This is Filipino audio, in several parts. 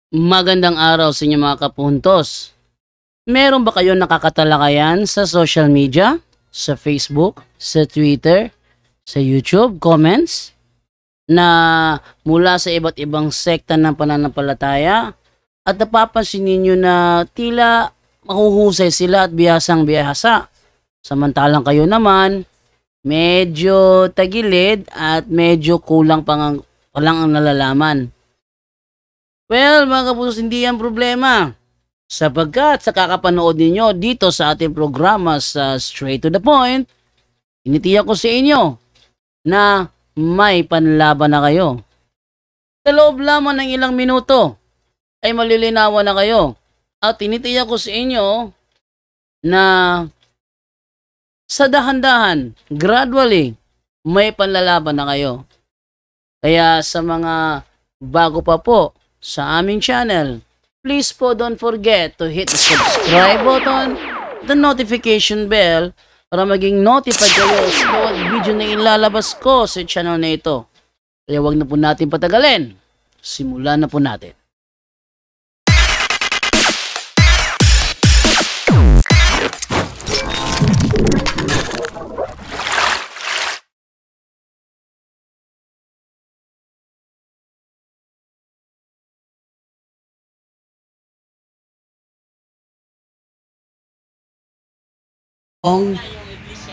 Magandang araw sa inyo mga kapuntos. Meron ba kayo nakakatalakayan sa social media? Sa Facebook, sa Twitter, sa YouTube, comments? Na mula sa iba't ibang sekta ng pananampalataya? At napapansin ninyo na tila mahuhusay sila at bihasang bihasa. Samantalang kayo naman, medyo tagilid at medyo kulang pa lang ang nalalaman. Well, mga kapusos, hindi yan problema. Sapagkat sa kakapanood ninyo dito sa ating programa sa Straight to the Point, initiyak ko sa inyo na may panlaban na kayo. Sa loob lamang ng ilang minuto ay malilinawan na kayo. At initiyak ko sa inyo na sa dahan-dahan, gradually, may panlalaban na kayo. Kaya sa mga bago pa po sa aming channel, please po don't forget to hit the subscribe button, the notification bell, para maging notified kayo sa bawat video na ilalabas ko sa channel na ito. Kaya wag na po natin patagalin. Simulan na po natin.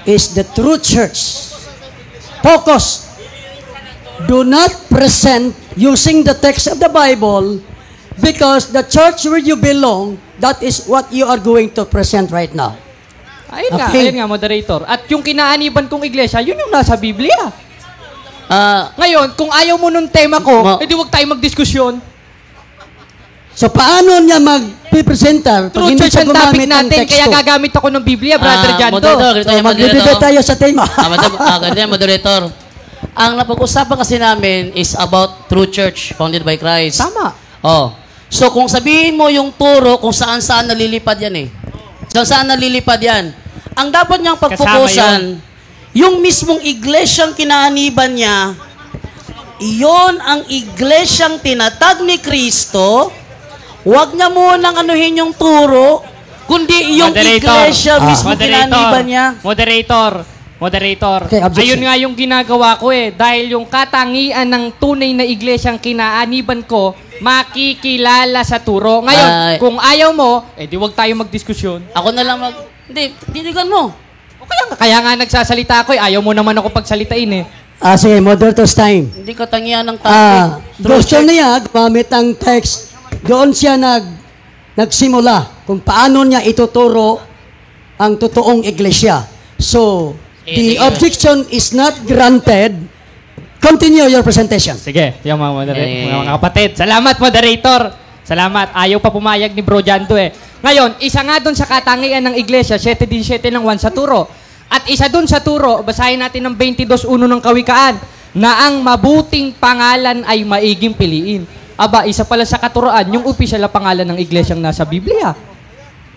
Is the true church. Focus. Do not present using the text of the Bible, because the church where you belong, that is what you are going to present right now. Ayun nga, moderator. At yung kinaaniban kong iglesia, yun yung nasa Biblia. Ngayon, kung ayaw mo nung tema ko, edi wag tayo magdiskusyon. So, paano niya mag-presenter pag hindi siya gumamit ng teksto? Kaya gagamit ako ng Biblia, Brother Janto. Moderator, mag-debate tayo sa tema. Ganyan, moderator. Ang napag-usapan kasi namin is about true church founded by Christ. Tama. Oh. So, kung sabihin mo yung turo, kung saan-saan nalilipad yan eh. Saan nalilipad yan. Ang dapat niyang pagpukusan, yung mismong iglesyang kinaaniban niya, iyon ang iglesyang tinatag ni Kristo. Huwag niya munang anuhin yung turo, kundi yung iglesia mismo kinaniban niya. Moderator. Okay, ayun nga yung ginagawa ko eh. Dahil yung katangian ng tunay na iglesyang kinaaniban ko, makikilala sa turo. Ngayon, kung ayaw mo, di wag tayo magdiskusyon. Ako na lang Hindi, titigan mo. Kaya nga nagsasalita ako eh. Ayaw mo naman ako pagsalitain eh. Sige, moderator's time. Hindi katangian ng topic. Gusto niya gumamit ang text. Doon siya nagsimula kung paano niya ituturo ang totoong iglesia. So, the objection is not granted. Continue your presentation. Sige, yung mga kapatid. Salamat, moderator. Salamat. Ayaw pa pumayag ni Bro Janto eh. Ngayon, isa nga doon sa katangian ng iglesia, 7:17 ng 1 sa turo. At isa doon sa turo, basahin natin ng 22:1 ng Kawikaan, na ang mabuting pangalan ay maiging piliin. Aba, isa pala sa katuroan, yung opisyal na pangalan ng iglesyang nasa Biblia.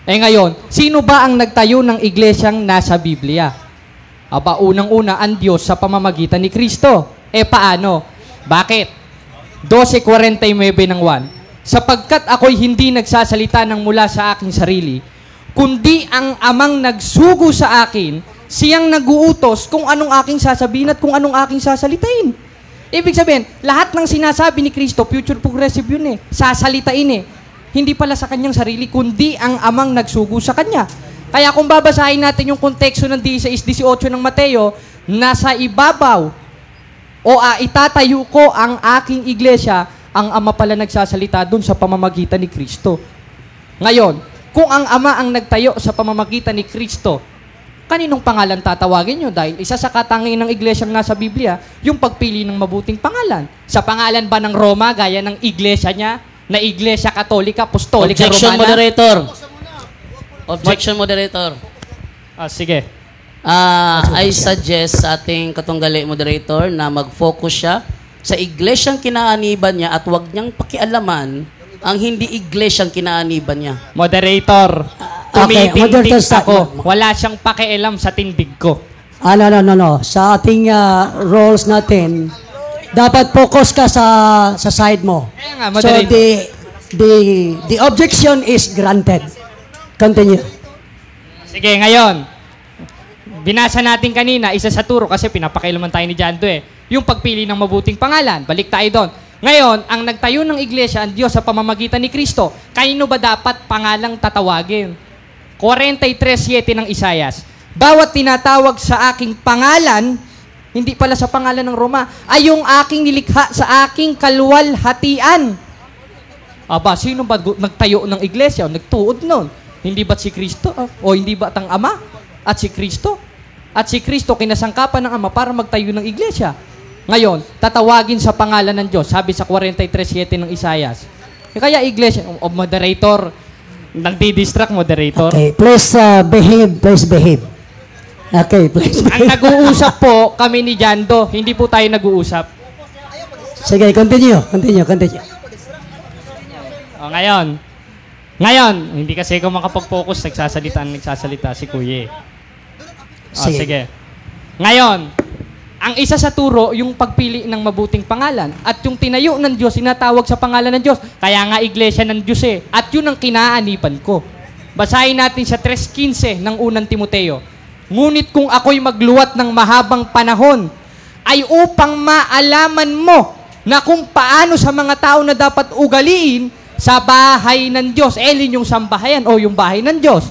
Ngayon, sino ba ang nagtayo ng iglesyang nasa Biblia? Aba, unang-una, ang Diyos sa pamamagitan ni Kristo. Paano? Bakit? 12:49 ng 1. Sapagkat ako'y hindi nagsasalita ng mula sa aking sarili, kundi ang amang nagsugo sa akin, siyang naguutos kung anong aking sasabihin at kung anong aking sasalitain. Ibig sabihin, lahat ng sinasabi ni Kristo, future progressive yun eh. Sasalitain eh. Hindi pala sa kanyang sarili, kundi ang amang nagsugo sa kanya. Kaya kung babasahin natin yung konteksto ng 16:18 ng Mateo, nasa ibabaw, itatayo ko ang aking iglesia, ang ama pala nagsasalita dun sa pamamagitan ni Kristo. Ngayon, kung ang ama ang nagtayo sa pamamagitan ni Kristo, kaninong pangalan tatawagin nyo? Dahil isa sa katangian ng iglesyang nasa Biblia, yung pagpili ng mabuting pangalan. Sa pangalan ba ng Roma, gaya ng iglesia niya, na iglesia katolika, apostolika, Objection, romana? moderator. Objection, moderator. Sige. I suggest sa ating katunggali moderator na mag-focus siya sa iglesyang kinaaniban niya at huwag niyang pakialaman ang hindi iglesyang kinaaniban niya. Moderator. Tumitindig ako. Wala siyang pakialam sa tindig ko. No. Sa ating roles natin, dapat focus ka sa side mo. Kaya nga, so, the objection is granted. Continue. Sige, ngayon. Binasa natin kanina, isa sa turo kasi pinapakailaman tayo ni Jando yung pagpili ng mabuting pangalan. Balik tayo doon. Ngayon, ang nagtayo ng iglesia, ang Diyos sa pamamagitan ni Kristo, kanino ba dapat pangalang tatawagin? 43:7 ng Isayas. Bawat tinatawag sa aking pangalan, hindi pala sa pangalan ng Roma, ay yung aking nilikha sa aking kaluwalhatian. Aba, sino ba nagtayo ng iglesia o nagtuod nun? Hindi ba't si Kristo? O hindi ba't ang Ama at si Kristo? At si Kristo kinasangkapan ng Ama para magtayo ng iglesia. Ngayon, tatawagin sa pangalan ng Diyos, sabi sa 43:7 ng Isayas. Kaya iglesia, o moderator, nagdi-distract moderator. Okay, please behave, please behave. Okay, please Ang behave. nag-uusap po kami ni Jando, hindi po tayo nag-uusap. Sige, continue. O, ngayon, hindi kasi ako makapag-focus, nagsasalita si Kuya. O, sige. Ngayon, ang isa sa turo, yung pagpili ng mabuting pangalan. At yung tinayo ng Diyos, sinatawag sa pangalan ng Diyos. Kaya nga iglesia ng Diyos At yun ang kinaaniban ko. Basahin natin sa 3:15 ng unang Timoteo. Ngunit kung ako'y magluwat ng mahabang panahon, ay upang maalaman mo na kung paano sa mga tao na dapat ugaliin sa bahay ng Diyos. Elin yung sambahayan o yung bahay ng Diyos.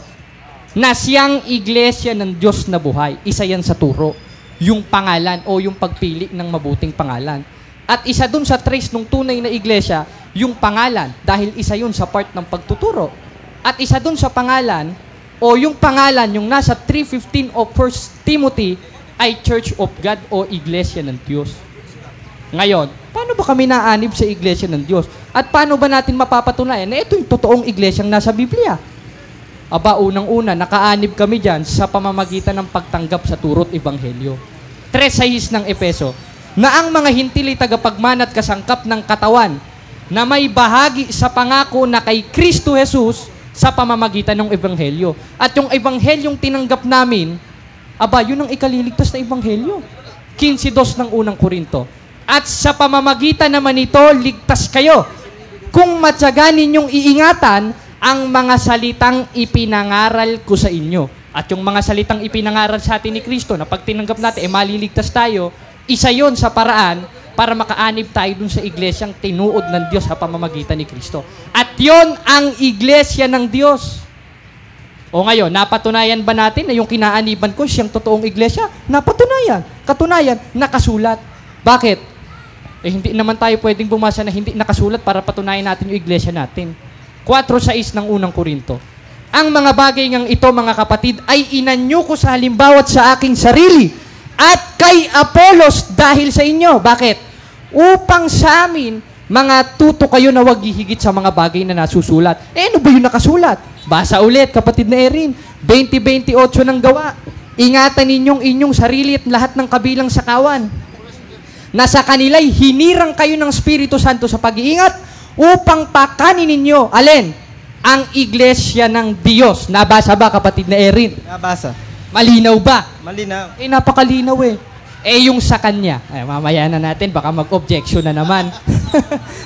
Na siyang iglesia ng Diyos na buhay. Isa yan sa turo. Yung pangalan o yung pagpili ng mabuting pangalan. At isa dun sa trace ng tunay na iglesia, yung pangalan. Dahil isa yun sa part ng pagtuturo. At isa dun sa pangalan, o yung pangalan, yung nasa 3:15 of 1 Timothy, ay Church of God o Iglesia ng Diyos. Ngayon, paano ba kami naanib sa Iglesia ng Diyos? At paano ba natin mapapatunayan na ito yung totoong iglesyang nasa Biblia? Aba, unang-una, nakaanib kami dyan sa pamamagitan ng pagtanggap sa turo't Ebanghelyo. 3:6 ng Efeso, na ang mga hintili tagapagmanat kasangkap ng katawan, na may bahagi sa pangako na kay Kristo Jesus sa pamamagitan ng Ebanghelyo. At yung Ebanghelyong tinanggap namin, aba, yun ang ikaliligtas na Ebanghelyo. 15:2 ng unang Korinto. At sa pamamagitan naman nito, ligtas kayo. Kung matyaga ninyong iingatan ang mga salitang ipinangaral ko sa inyo. At yung mga salitang ipinangaral sa atin ni Kristo, na pag tinanggap natin, maliligtas tayo, isa yon sa paraan para makaanib tayo dun sa iglesyang tinuod ng Diyos sa pamamagitan ni Kristo. At yon ang iglesia ng Diyos. O ngayon, napatunayan ba natin na yung kinaaniban ko siyang totoong iglesia? Napatunayan. Katunayan, nakasulat. Bakit? Hindi naman tayo pwedeng bumasa na hindi nakasulat para patunayan natin yung iglesia natin. 4:6 ng unang Korinto. Ang mga bagay ngang ito, mga kapatid, ay inanyo ko sa halimbawa't sa aking sarili at kay Apolos dahil sa inyo. Bakit? Upang sa amin, mga tuto kayo na wag hihigit sa mga bagay na nasusulat. Ano ba yung nakasulat? Basa ulit, kapatid na Erin. 20:28 ng gawa. Ingatan ninyong inyong sarili at lahat ng kabilang sakawan. Nasa kanila'y hinirang kayo ng Espiritu Santo sa pag-iingat upang pakanin ninyo. Alin? Ang iglesia ng Diyos. Nabasa ba, kapatid na Erin? Nabasa. Malinaw ba? Malinaw. Napakalinaw yung sa kanya. Mamaya na natin, baka mag-objection na naman.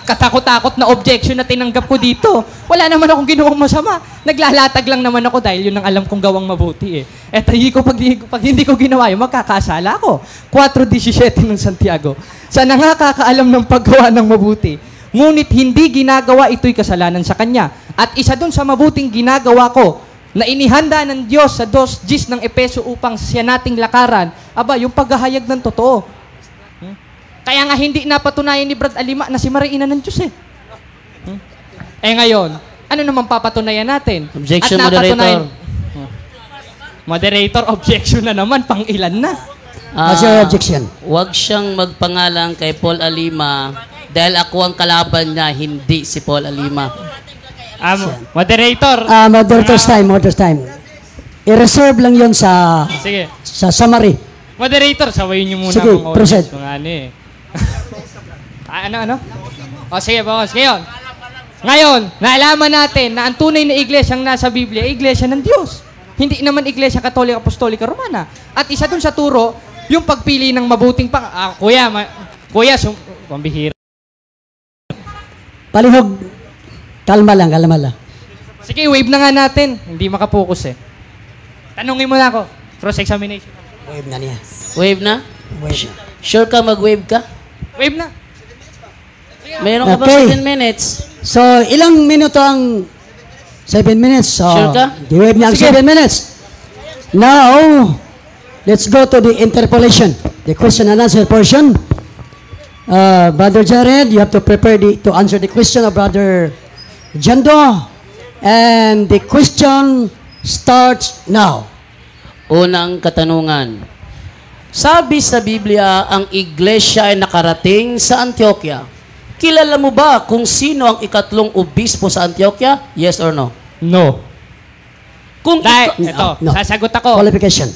Katakot-takot na objection na tinanggap ko dito. Wala naman akong ginawang masama. Naglalatag lang naman ako dahil yun ang alam kong gawang mabuti pag hindi ko ginawa yun, magkakasala ako. 4:17 ng Santiago. Sa nakakaalam ng paggawa ng mabuti, ngunit hindi ginagawa ito'y kasalanan sa kanya. At isa dun sa mabuting ginagawa ko, na inihanda ng Diyos sa 2:10 ng Epeso upang siya nating lakaran, aba, yung paghahayag ng totoo. Kaya nga hindi napatunayan ni Brad Alima na si Maria ina ng Diyos ngayon, ano naman papatunayan natin? Objection, at moderator. Moderator, objection na naman, pang ilan na? What's your objection? Huwag siyang magpangalan kay Paul Alima dahil ako ang kalaban niya, hindi si Paul Alima. Moderator. Moderator's time. I-reserve lang yon sa Sige. summary. Moderator, sawayin niyo muna Sige, ang proceed. Mga ano? O sige, boss. Ngayon, naalaman natin na ang tunay na iglesyang nasa Biblia, iglesia ng Diyos. Hindi naman iglesia Katolik, Apostolika, Romana. At isa dun sa turo, yung pagpili ng mabuting Kuya, pambihira. Palihog. Kalma lang, kalma lang. Sige, wave na nga natin. Hindi makapokus eh. Tanungin mo na ako. Cross-examination. Wave na niya. Wave na? Wave na. Sure ka mag-wave ka? Wave na. Meron ka ba Okay. 7 minutes? So, ilang minuto ang 7 minutes? So, Sure ka? di-wave niya ang Sige. 7 minutes. Now, let's go to the interpolation. The question and answer portion. Brother Jared, you have to prepare to answer the question of Brother Jando. And the question starts now. Unang katanungan. Sabi sa Biblia, ang iglesia ay nakarating sa Antioquia. Kilala mo ba kung sino ang ikatlong obispo sa Antioquia? Yes or no? No. Kung Dahil, ika- ito, No. sasagot ako. Qualification.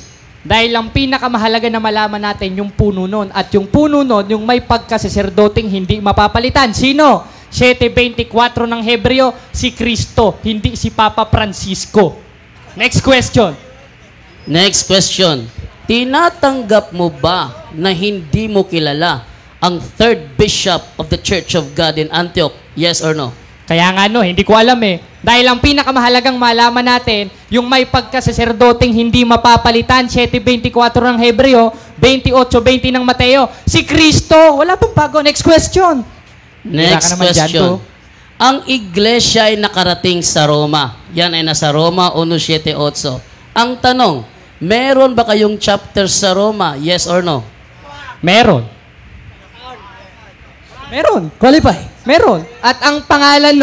Dahil ang pinakamahalaga na malaman natin yung puno nun. At yung puno nun, yung may pagkasaserdoteng hindi mapapalitan. Sino? 7:24 ng Hebreo, si Kristo, hindi si Papa Francisco. Next question. Next question. Tinatanggap mo ba na hindi mo kilala ang third bishop of the Church of God in Antioch? Yes or no? Kaya nga no, hindi ko alam eh. Dahil ang pinakamahalagang malaman natin, yung may pagkasaserdoteng hindi mapapalitan, 7:24 ng Hebreo, 28:20 ng Mateo, si Kristo. Wala pang bago. Next question. Wala Next ka naman dyan, question. to. Ang iglesia ay nakarating sa Roma. Yan ay nasa Roma 1:7-8. Ang tanong, meron ba kayong chapter sa Roma? Yes or no? Meron. Meron. Qualify. Meron. At ang pangalan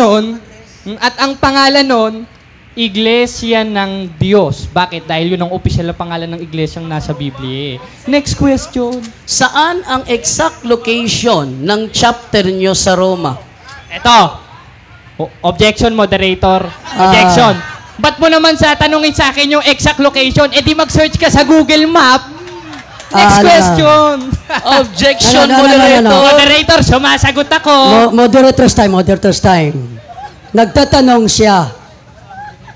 nun, Iglesia ng Diyos. Bakit? Dahil yun ang opisyal na pangalan ng iglesyang nasa Biblia. Next question. Saan ang exact location ng chapter nyo sa Roma? Eto. Objection, moderator. Objection. Ba't mo naman tanungin sa akin yung exact location? Eh di mag-search ka sa Google Map. Next question. Objection, No. moderator. Moderator, sumasagot ako. Moderator's time, moderator's time. Nagtatanong siya.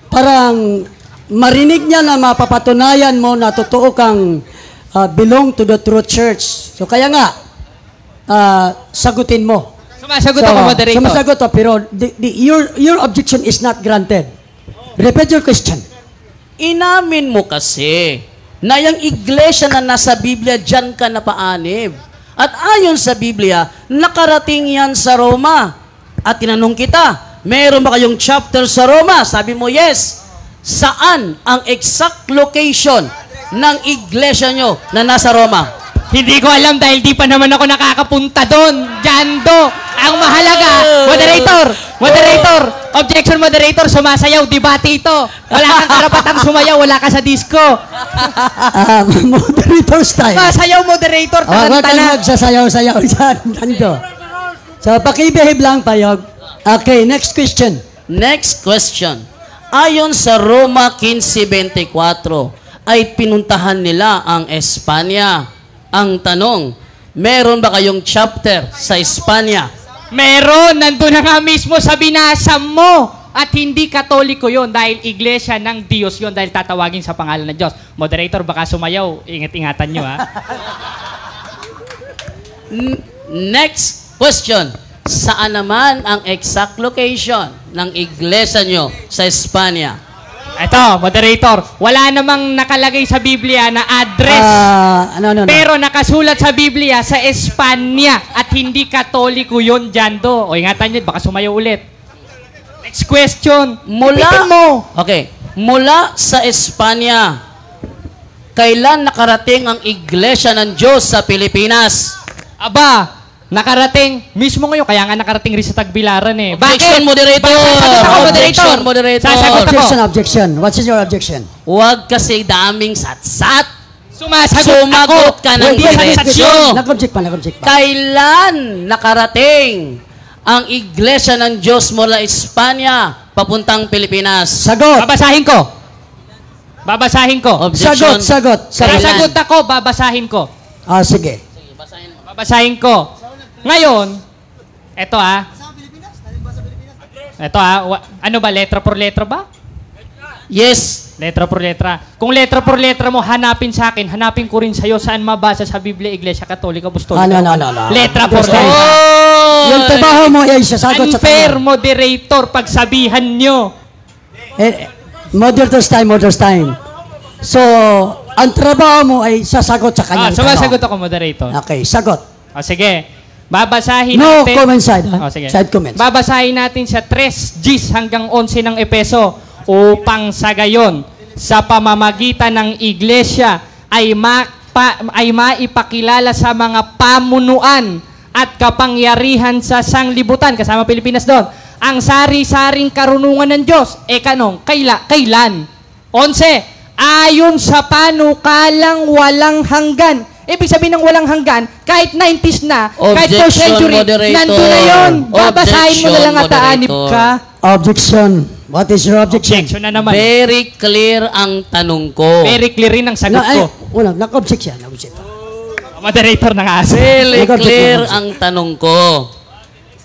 Parang marinig niya na mapapatunayan mo na totoo kang belong to the true church. So kaya nga, sagutin mo. Sumasagot ako, moderator. Sumasagot ako, pero your objection is not granted. Repeat your question. Inamin mo kasi na yung iglesia na nasa Biblia, dyan ka napaanib. At ayon sa Biblia, nakarating yan sa Roma. At tinanong kita, meron ba kayong chapter sa Roma? Sabi mo, yes. Saan ang exact location ng iglesia nyo na nasa Roma? Hindi ko alam dahil di pa naman ako nakakapunta doon. Jando. Ang mahalaga, moderator, objection moderator, sumasayaw, debate ito. Wala kang karapatang sumayaw, wala ka sa disco. Moderator's time. Sumasayaw, moderator, Huwag kang tarantana. magsasayaw-sayaw dyan. Nando. So, pakibehave lang, payog. Okay, next question. Next question. Ayon sa Roma 15:24, ay pinuntahan nila ang Espanya. Ang tanong, meron ba kayong chapter sa Espanya? Meron, nandun na nga mismo sa binasa mo. At hindi katoliko yon dahil iglesia ng Diyos yon dahil tatawagin sa pangalan ng Diyos. Moderator, baka sumayaw. Ingat-ingatan nyo, ha? Next question. Saan naman ang exact location ng iglesia nyo sa Espanya? Ito, moderator, wala namang nakalagay sa Biblia na address. No. Pero nakasulat sa Biblia sa Espanya at hindi katoliko yun, Jando. O ingatan nyo, baka sumayaw ulit. Next question. Repeatin mo. Okay. Mula sa Espanya, kailan nakarating ang iglesia ng Diyos sa Pilipinas? Aba, nakarating mismo ngayon, kaya nga nakarating rin sa Tagbilaran eh. Objection, moderator! Sasagot ako, Objection, moderator! Sasagot ako. Objection. What is your objection? Huwag kasi daming satsat. Sumasagot ka ng Hindi diretso. Nag-object pa. Kailan nakarating ang iglesia ng Diyos mula Espanya papuntang Pilipinas? Sagot. Babasahin ko. Objection. Sagot. Sasagot ako, babasahin ko. Sige. Babasahin ko. Ngayon, eto ano ba, letra por letra ba? Yes. Letra por letra. Kung letra por letra mo, hanapin sa akin, hanapin ko rin sa'yo saan mabasa sa Biblia, Iglesia Katolika, Apostolika. Letra por letra. Yung trabaho mo ay sasagot sa Unfair, moderator, pagsabihan nyo. Moderator's time. So, ang trabaho mo ay sasagot sa kanyang Sumasagot ako, moderator. Okay, sagot. Sige. Babasahin No natin. comment side, ha? Sige. Side comments. Babasahin natin sa 3 Gs hanggang 11 ng Epeso upang sa gayon, sa pamamagitan ng iglesia ay maipakilala sa mga pamunuan at kapangyarihan sa sanglibutan, kasama Pilipinas doon, ang sari-saring karunungan ng Diyos. Kailan? 11. Ayon sa panukalang walang hanggan. Ibig sabihin ng walang hanggan, kahit 90s na, kahit 4th century, nandun na yun. Babasahin mo na lang at aanib ka. Objection. What is your objection? Objection na naman. Very clear ang tanong ko. Very clear rin ang sagot ko. Wala, nag-object siya. Moderator ng asa. Very clear ang tanong ko.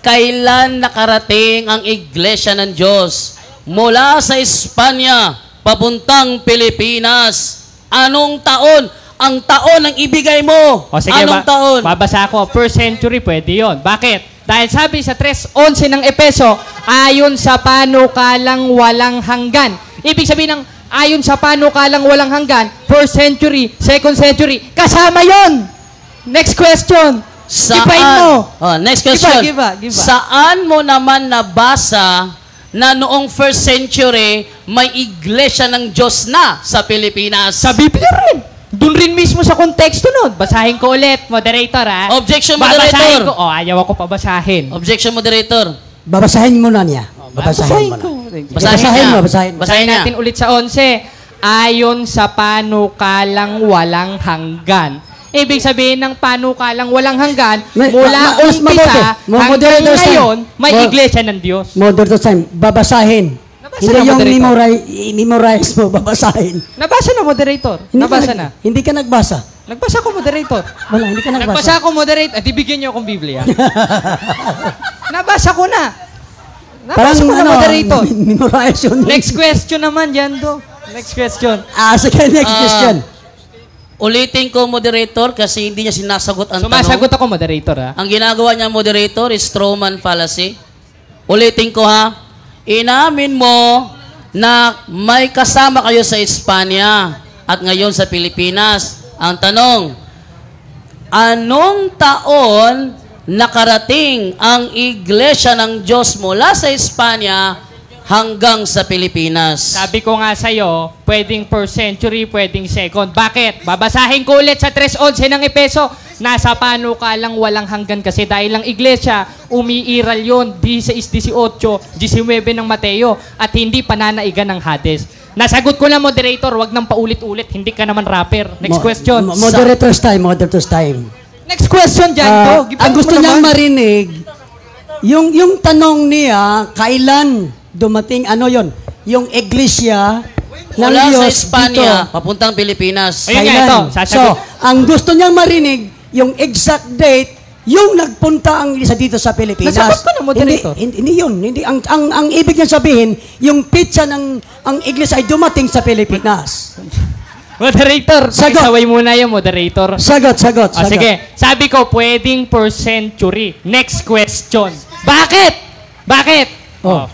Kailan nakarating ang Iglesia ng Diyos mula sa Espanya papuntang Pilipinas? Anong taon? Ang taon ang ibigay mo. Sige, anong taon? Babasa ko. 1st century, pwede yun. Bakit? Dahil sabi sa 3:11 ng Epeso, ayon sa panukalang walang hanggan. Ibig sabihin ng ayon sa panukalang walang hanggan, 1st century, 2nd century, kasama yon. Next question. Ipain mo. Next question. Giba. Saan mo naman nabasa na noong 1st century may iglesia ng Diyos na sa Pilipinas? Sa Biblia rin. Doon rin mismo sa konteksto nun. Basahin ko ulit, moderator, ha? Objection, Babasahin moderator. ko. Ayaw ako pabasahin. Objection, moderator. Babasahin mo na niya. Babasahin mo na. Basahin Basahin niya. natin ulit sa 11. Ayon sa panukalang walang hanggan. Ibig sabihin ng panukalang walang hanggan, mula umpisa hanggang ngayon, may iglesia ng Diyos. Moderator's time. Babasahin. Hindi yung memorize mo, babasahin. Nabasa na, moderator. Nabasa na. Hindi ka nagbasa. Nagbasa ko, moderator. Wala, hindi ka nagbasa. Nagbasa ko, moderator. At ibigyan niyo akong Biblia. Nabasa ko na. Nabasa ko na, moderator. Memorize yun. Next question naman, Jando. Next question. Sige, next question. Ulitin ko, moderator, kasi hindi niya sinasagot ang Sumasagot tanong. ako, moderator, ha? Ang ginagawa niya, moderator, is strawman fallacy. Ulitin ko, ha? Inamin mo na may kasama kayo sa Espanya at ngayon sa Pilipinas. Ang tanong, anong taon nakarating ang Iglesia ng Diyos mula sa Espanya hanggang sa Pilipinas? Sabi ko nga sa'yo, pwedeng 1st century, pwedeng 2nd. Bakit? Babasahin ko ulit sa 3:11 ng Epeso. Nasa panukalang walang hanggan kasi dahil ang iglesia, umiiral yun, 16, 18, 19 ng Mateo at hindi pananaigan ng Hades. Nasagot ko na, moderator, wag nang paulit-ulit, hindi ka naman rapper. Next question. Moderator's time. Next question, Janto. Ang gusto niyang marinig, yung tanong niya, kailan dumating, yung iglesia ng Mula sa Diyos Espanya, dito. papuntang Pilipinas. Ayun nga, ito, sasagot. So, ang gusto niyang marinig, yung exact date, yung nagpunta ang isa dito sa Pilipinas. Nasagot ko na, moderator. Hindi yun. Hindi, ang ibig niya sabihin, yung pizza ng ang iglesia ay dumating sa Pilipinas. Moderator, Sagot. isaway muna yung moderator. Sagot. Sige, sabi ko, pwedeng 1st century. Next question. Bakit?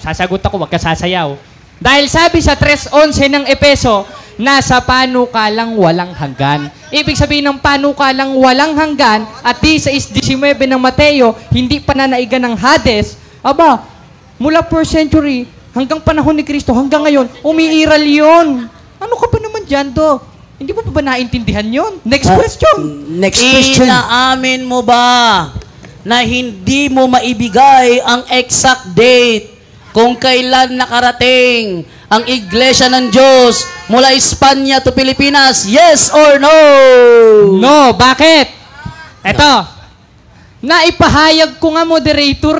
Sasagot ako, wag ka sasayaw. Dahil sabi sa 3:11 ng Epeso, nasa panukalang walang hanggan. Ibig sabihin ng panukalang walang hanggan at 16-19 ng Mateo, hindi pananaigan ng Hades, mula 1st century hanggang panahon ni Kristo, hanggang ngayon, umiiral yun. Ano ka ba naman dyan, do? Hindi mo pa ba naintindihan yun? Next question. Next question. Inaamin mo ba na hindi mo maibigay ang exact date kung kailan nakarating ang Iglesia ng Diyos mula Espanya to Pilipinas? Yes or no? No, bakit? Eto, naipahayag ko nga, moderator,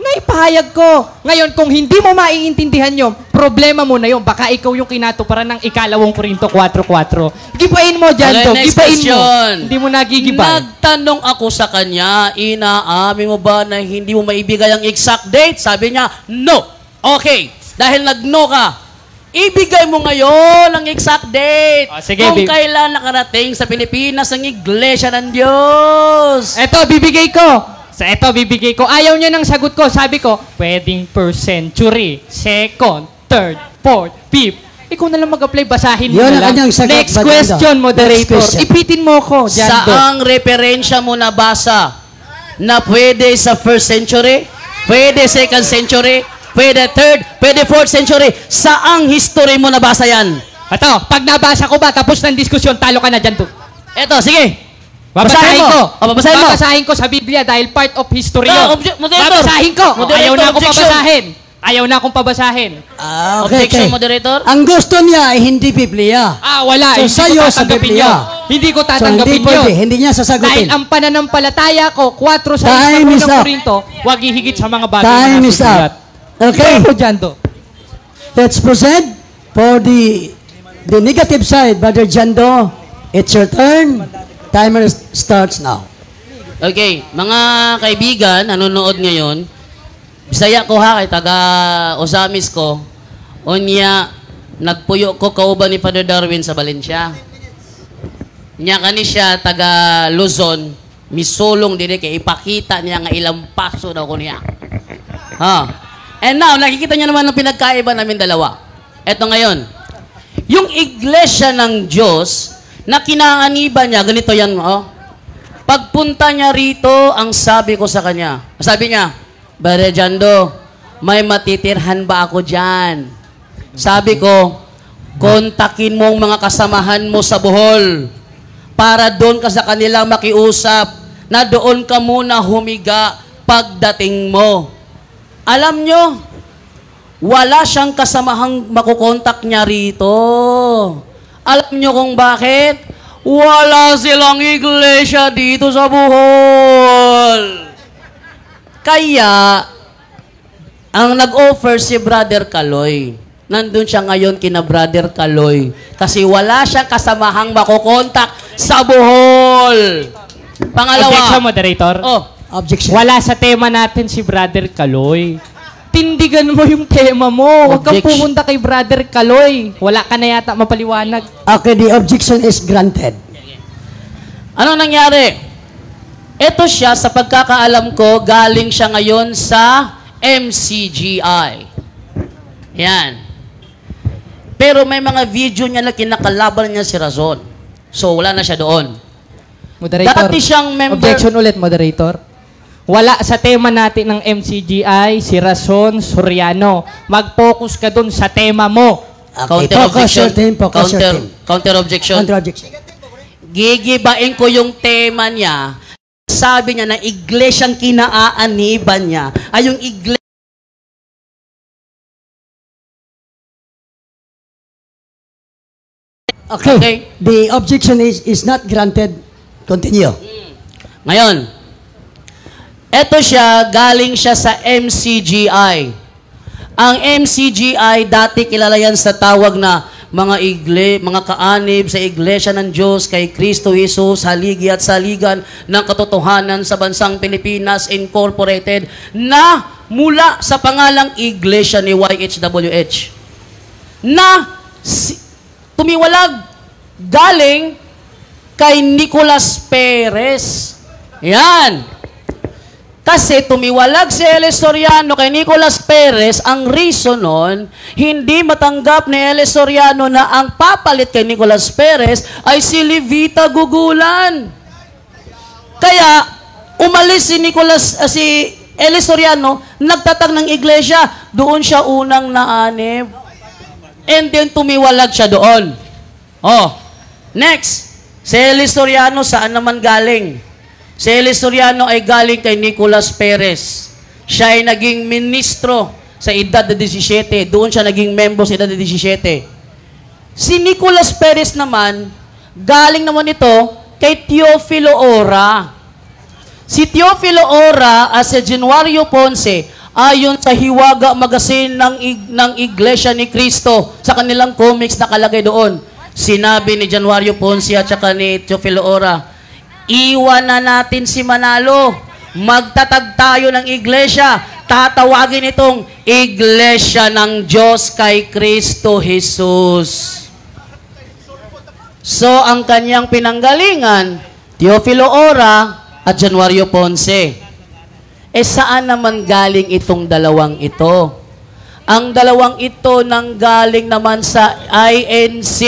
Naipahayag ko. Ngayon, kung hindi mo maiintindihan yun, problema mo na yun. Baka ikaw yung kinatuparan ng 2 Korinto 4:4. Gibain mo dyan, Okay, next Gibain mo. question. Hindi mo nagigibay. Nagtanong ako sa kanya, inaamin mo ba na hindi mo maibigay ang exact date? Sabi niya, no. Okay, dahil nag-no ka, ibigay mo ngayon ang exact date Sige, kung kailan nakarating sa Pilipinas ang Iglesia ng Diyos. Eto, bibigay ko. Ayaw niya ng sagot ko. Sabi ko, pwedeng per century, second, third, fourth, fifth. Ikaw na lang mag-apply, basahin mo Yun na ang lang. kanyang sagot, Next Badanda. question, moderator. Next question. Ipitin mo ko, Jando. Saang referensya mo nabasa na pwede sa first century, pwede second century, pwede third, pwede fourth century? Saang history mo nabasa yan? Ito, pag nabasa ko ba, tapos ng diskusyon, talo ka na dyan to. Eto, sige. Babasahin ko. Babasahin mo. Babasahin ko sa Biblia dahil part of history No, yun. moderator. Babasahin ko. Moderator, Ayaw na akong objection. pabasahin. Ayaw na akong pabasahin. Objection, moderator? Ang gusto niya ay hindi Biblia. Wala. So, Hindi sa'yo ko sa tatanggapin Biblia. yun. Hindi ko So, tatanggapin hindi pwede. yun. Hindi niya sasagutin. Dahil ang pananampalataya ko, 4 sa Time is ng up. Korinto, wag hihigit sa mga bagay Time na is nasusulat. up. Okay. Ito, Jando. Let's proceed for the negative side, Brother Jando. It's your turn. Timer starts now. Okay, mga kaibigan, nanonood ngayon, Bisaya ko ha, kay taga Osamis ko, unya, nagpuyo ko kauban ni Father Darwin sa Valencia. Nya kani siya, taga Luzon, misulong din kay ipakita niya nga ilang paso daw ko niya. And now, nakikita niyo naman ang pinagkaiba namin dalawa. Eto ngayon, yung iglesia ng Diyos, na kinaaniba niya, ganito yan, pagpunta niya rito, ang sabi ko sa kanya, sabi niya, Brother Jando, may matitirhan ba ako dyan? Sabi ko, kontakin mo ang mga kasamahan mo sa Bohol para doon ka sa kanila makiusap na doon ka muna humiga pagdating mo. Alam nyo, wala siyang kasamahang makukontak niya rito. Alam nyo kung bakit? Wala silang iglesia dito sa Bohol. Kaya, ang nag-offer si Brother Kaloy. Nandun siya ngayon kina Brother Kaloy. Kasi wala siyang kasamahang makukontak sa Bohol. Pangalawa. Objection, moderator. Objection. Wala sa tema natin si Brother Kaloy. Tindigan mo yung tema mo. Huwag kang Objection. pumunta kay Brother Kaloy. Wala ka na yata mapaliwanag. Okay, the objection is granted. Ano nangyari? Ito siya, sa pagkakaalam ko, galing siya ngayon sa MCGI. Yan. Pero may mga video niya na kinakalaban niya si Razon. So, wala na siya doon. Moderator. Dati siyang member... Objection ulit, moderator. Wala sa tema natin ng MCGI, si Razon Soriano. Mag-focus ka dun sa tema mo. Okay, Counter objection. focus your team. Counter objection. Counter objection. Gigibain ko yung tema niya. Sabi niya na iglesyang kinaaaniban niya ay yung iglesia. Okay. The objection is not granted. Continue. Ngayon, eto siya, galing siya sa MCGI. Ang MCGI, dati kilala yan sa tawag na mga kaanib sa Iglesia ng Diyos kay Kristo Jesus, haligi at saligan ng katotohanan sa bansang Pilipinas Incorporated na mula sa pangalang Iglesia ni YHWH na tumiwalag galing kay Nicolas Perez. Yan. Kasi tumiwalag si Elis Soriano kay Nicolas Perez, ang reason nun, hindi matanggap ni Elis Soriano na ang papalit kay Nicolas Perez ay si Levita Gugulan. Kaya, umalis si Elis Soriano, nagtatag ng iglesia, doon siya unang naanib. And then tumiwalag siya doon. Next, si Elis Soriano saan naman galing? Si Elis Soriano ay galing kay Nicolas Perez. Siya ay naging ministro sa edad na 17. Doon siya naging member sa edad na 17. Si Nicolas Perez naman, galing naman ito kay Teofilo Ora. Si Teofilo Ora at si Januario Ponce, ayon sa Hiwaga Magazine ng Iglesia ni Cristo, sa kanilang comics nakalagay doon, sinabi ni Januario Ponce at saka ni Teofilo Ora, iwan na natin si Manalo. Magtatag tayo ng iglesia. tatawagin itong Iglesia ng Diyos kay Kristo Jesus. So, ang kanyang pinanggalingan, Teofilo Ora at Januario Ponce. Saan naman galing itong dalawang ito? Ang dalawang ito nanggaling naman sa INC,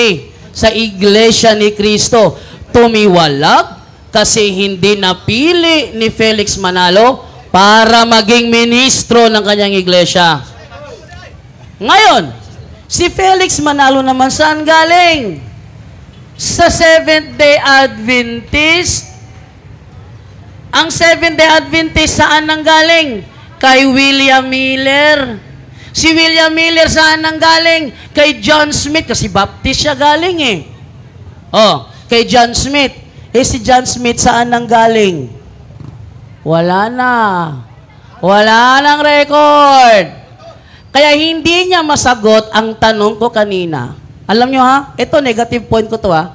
sa Iglesia ni Kristo. Tumiwalag kasi hindi napili ni Felix Manalo para maging ministro ng kanyang iglesia. Ngayon, si Felix Manalo naman saan galing? Sa Seventh-day Adventist. Ang Seventh-day Adventist saan nanggaling? Kay William Miller. Si William Miller saan nanggaling? Kay John Smith, kasi Baptist siya galing eh. Kay John Smith. Si John Smith saan nanggaling? Wala na. Wala nang record. Kaya hindi niya masagot ang tanong ko kanina. Alam nyo ha? Ito, negative point ko to ha.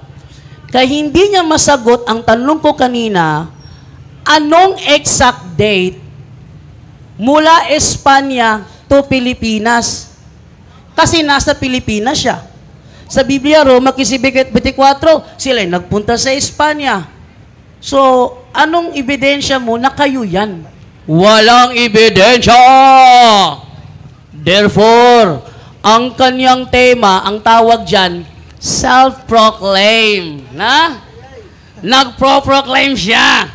Kaya hindi niya masagot ang tanong ko kanina, anong exact date mula Espanya to Pilipinas? Kasi nasa Pilipinas siya. Sa Biblia, Roma 15:24, sila nagpunta sa Espanya. So, anong ebidensya mo na kayo yan? Walang ebidensya! Therefore, ang kanyang tema, ang tawag dyan, self-proclaim. Na? Nagpro-proclaim siya.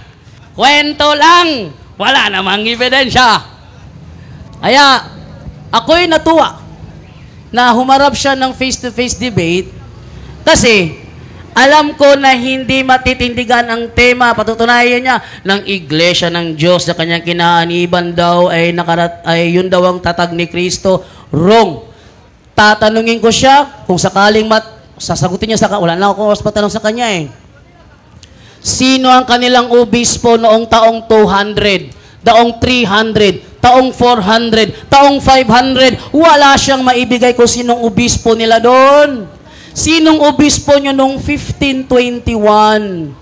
Kwento lang. Wala namang ebidensya. Kaya, ako'y natuwa na humarap siya ng face-to-face debate kasi alam ko na hindi matitindigan ang tema, patutunayan niya, ng Iglesia ng Diyos na kanyang kinaaniban daw ay yun daw ang tatag ni Kristo. Wrong. Tatanungin ko siya, kung sakaling sasagutin niya, wala na ako oras patanong sa kanya eh. Sino ang kanilang obispo noong taong 200, taong 300, taong 400, taong 500? Wala siyang maibigay kung sinong obispo nila doon. Sinong obispo nyo noong 1521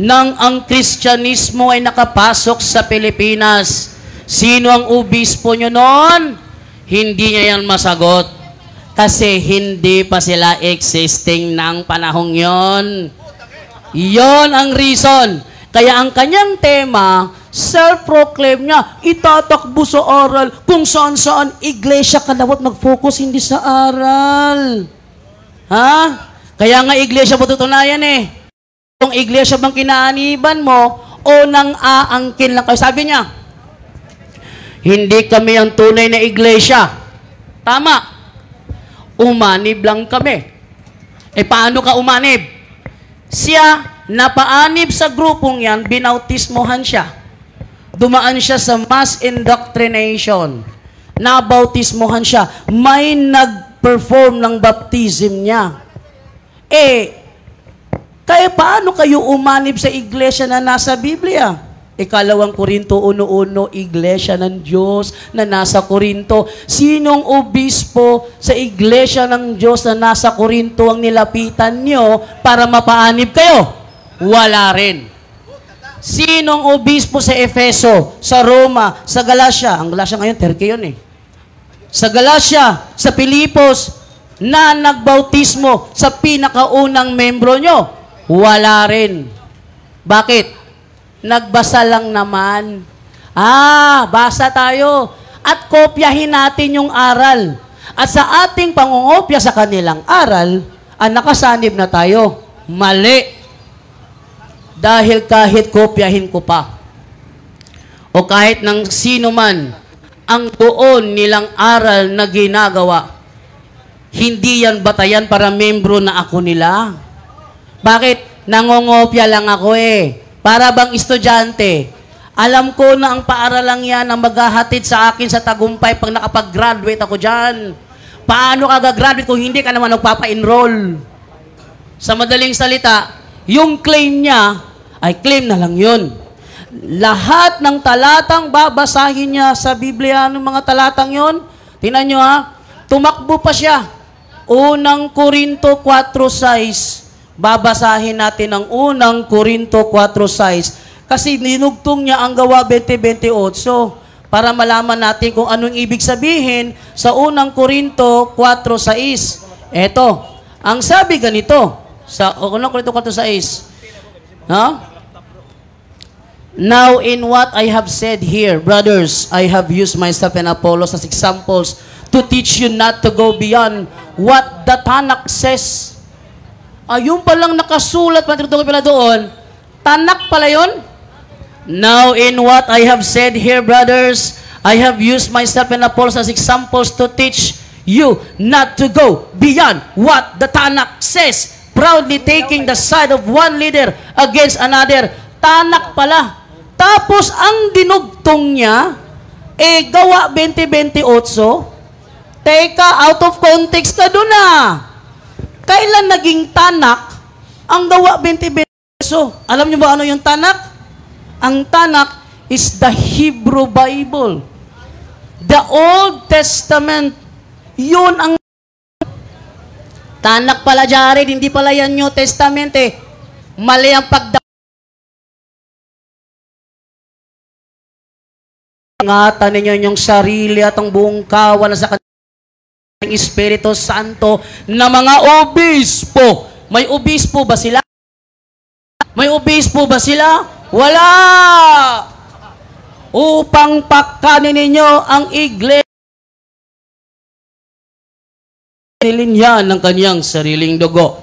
nang ang Kristyanismo ay nakapasok sa Pilipinas? Sino ang obispo nyo noon? Hindi niya yan masagot kasi hindi pa sila existing ng panahong yon. Yon ang reason. Kaya ang kanyang tema, self-proclaim niya, itatakbo sa aral kung saan-saan iglesia ka dapat mag-focus, hindi sa aral. Ha? Kaya nga iglesia patutunayan eh. Kung iglesia bang kinaaniban mo o nang aangkin lang kayo. Sabi niya, hindi kami ang tunay na iglesia. Tama. Umanib lang kami. Paano ka umanib? Siya, napaanib sa grupong yan, binautismohan siya. Dumaan siya sa mass indoctrination. Nabautismohan siya. May perform ng baptism niya. Kaya paano kayo umanib sa iglesia na nasa Biblia? 2 Korinto 1:1, iglesia ng Diyos na nasa Korinto. Sinong obispo sa iglesia ng Diyos na nasa Korinto ang nilapitan nyo para mapaanib kayo? Wala rin. Sinong obispo sa Efeso, sa Roma, sa Galacia? Ang Galacia ngayon, Turkey yun eh. Sa Galacia, sa Pilipos, na nagbautismo sa pinakaunang membro nyo? Wala rin. Bakit? Nagbasa lang naman. Basa tayo. At kopyahin natin yung aral. At sa ating pangungopya sa kanilang aral, nakasanib na tayo. Mali. Dahil kahit kopyahin ko pa, o kahit ng sino man, ang doon nilang aral na ginagawa, hindi yan batayan para membro na ako nila. Bakit? Nangongopya lang ako eh. Para bang estudyante. Alam ko na ang paaralang yan ang maghahatid sa akin sa tagumpay pag nakapag-graduate ako dyan. Paano ka gagraduate kung hindi ka naman nagpapa-enroll? Sa madaling salita, yung claim niya, ay claim na lang yun. Lahat ng talatang babasahin niya sa Biblia, ng mga talatang yon, tingnan nyo ha, tumakbo pa siya. Unang Korinto 4:6. Babasahin natin ang unang Korinto 4:6. Kasi ninugtong niya ang Gawa 20:28. para malaman natin kung anong ibig sabihin sa unang Korinto 4:6. Eto, ang sabi ganito, sa unang Korinto 4:6, ha? Now, in what I have said here, brothers, I have used myself and Apollos as examples to teach you not to go beyond what the Tanakh says. Ayun palang nakasulat, matutungkol pala doon. Tanakh pala yun? Now, in what I have said here, brothers, I have used myself and Apollos as examples to teach you not to go beyond what the Tanakh says, proudly taking the side of one leader against another. Tanakh pala. Tapos, ang dinugtong niya, Gawa 20:28, teka, out of context ka doon na. Kailan naging Tanakh ang Gawa 20:28? Alam niyo ba ano yung Tanakh? Ang Tanakh is the Hebrew Bible. The Old Testament. Yun ang Tanakh pala, Jared. Hindi pala yan New Testament eh. Mali ang ingatan ninyo yung sarili at ang buong kawan sa kanyang Espiritu Santo na mga obispo. May obispo ba sila? May obispo ba sila? Wala! Upang pakanin ninyo ang iglesia nilinya ng kanyang sariling dugo.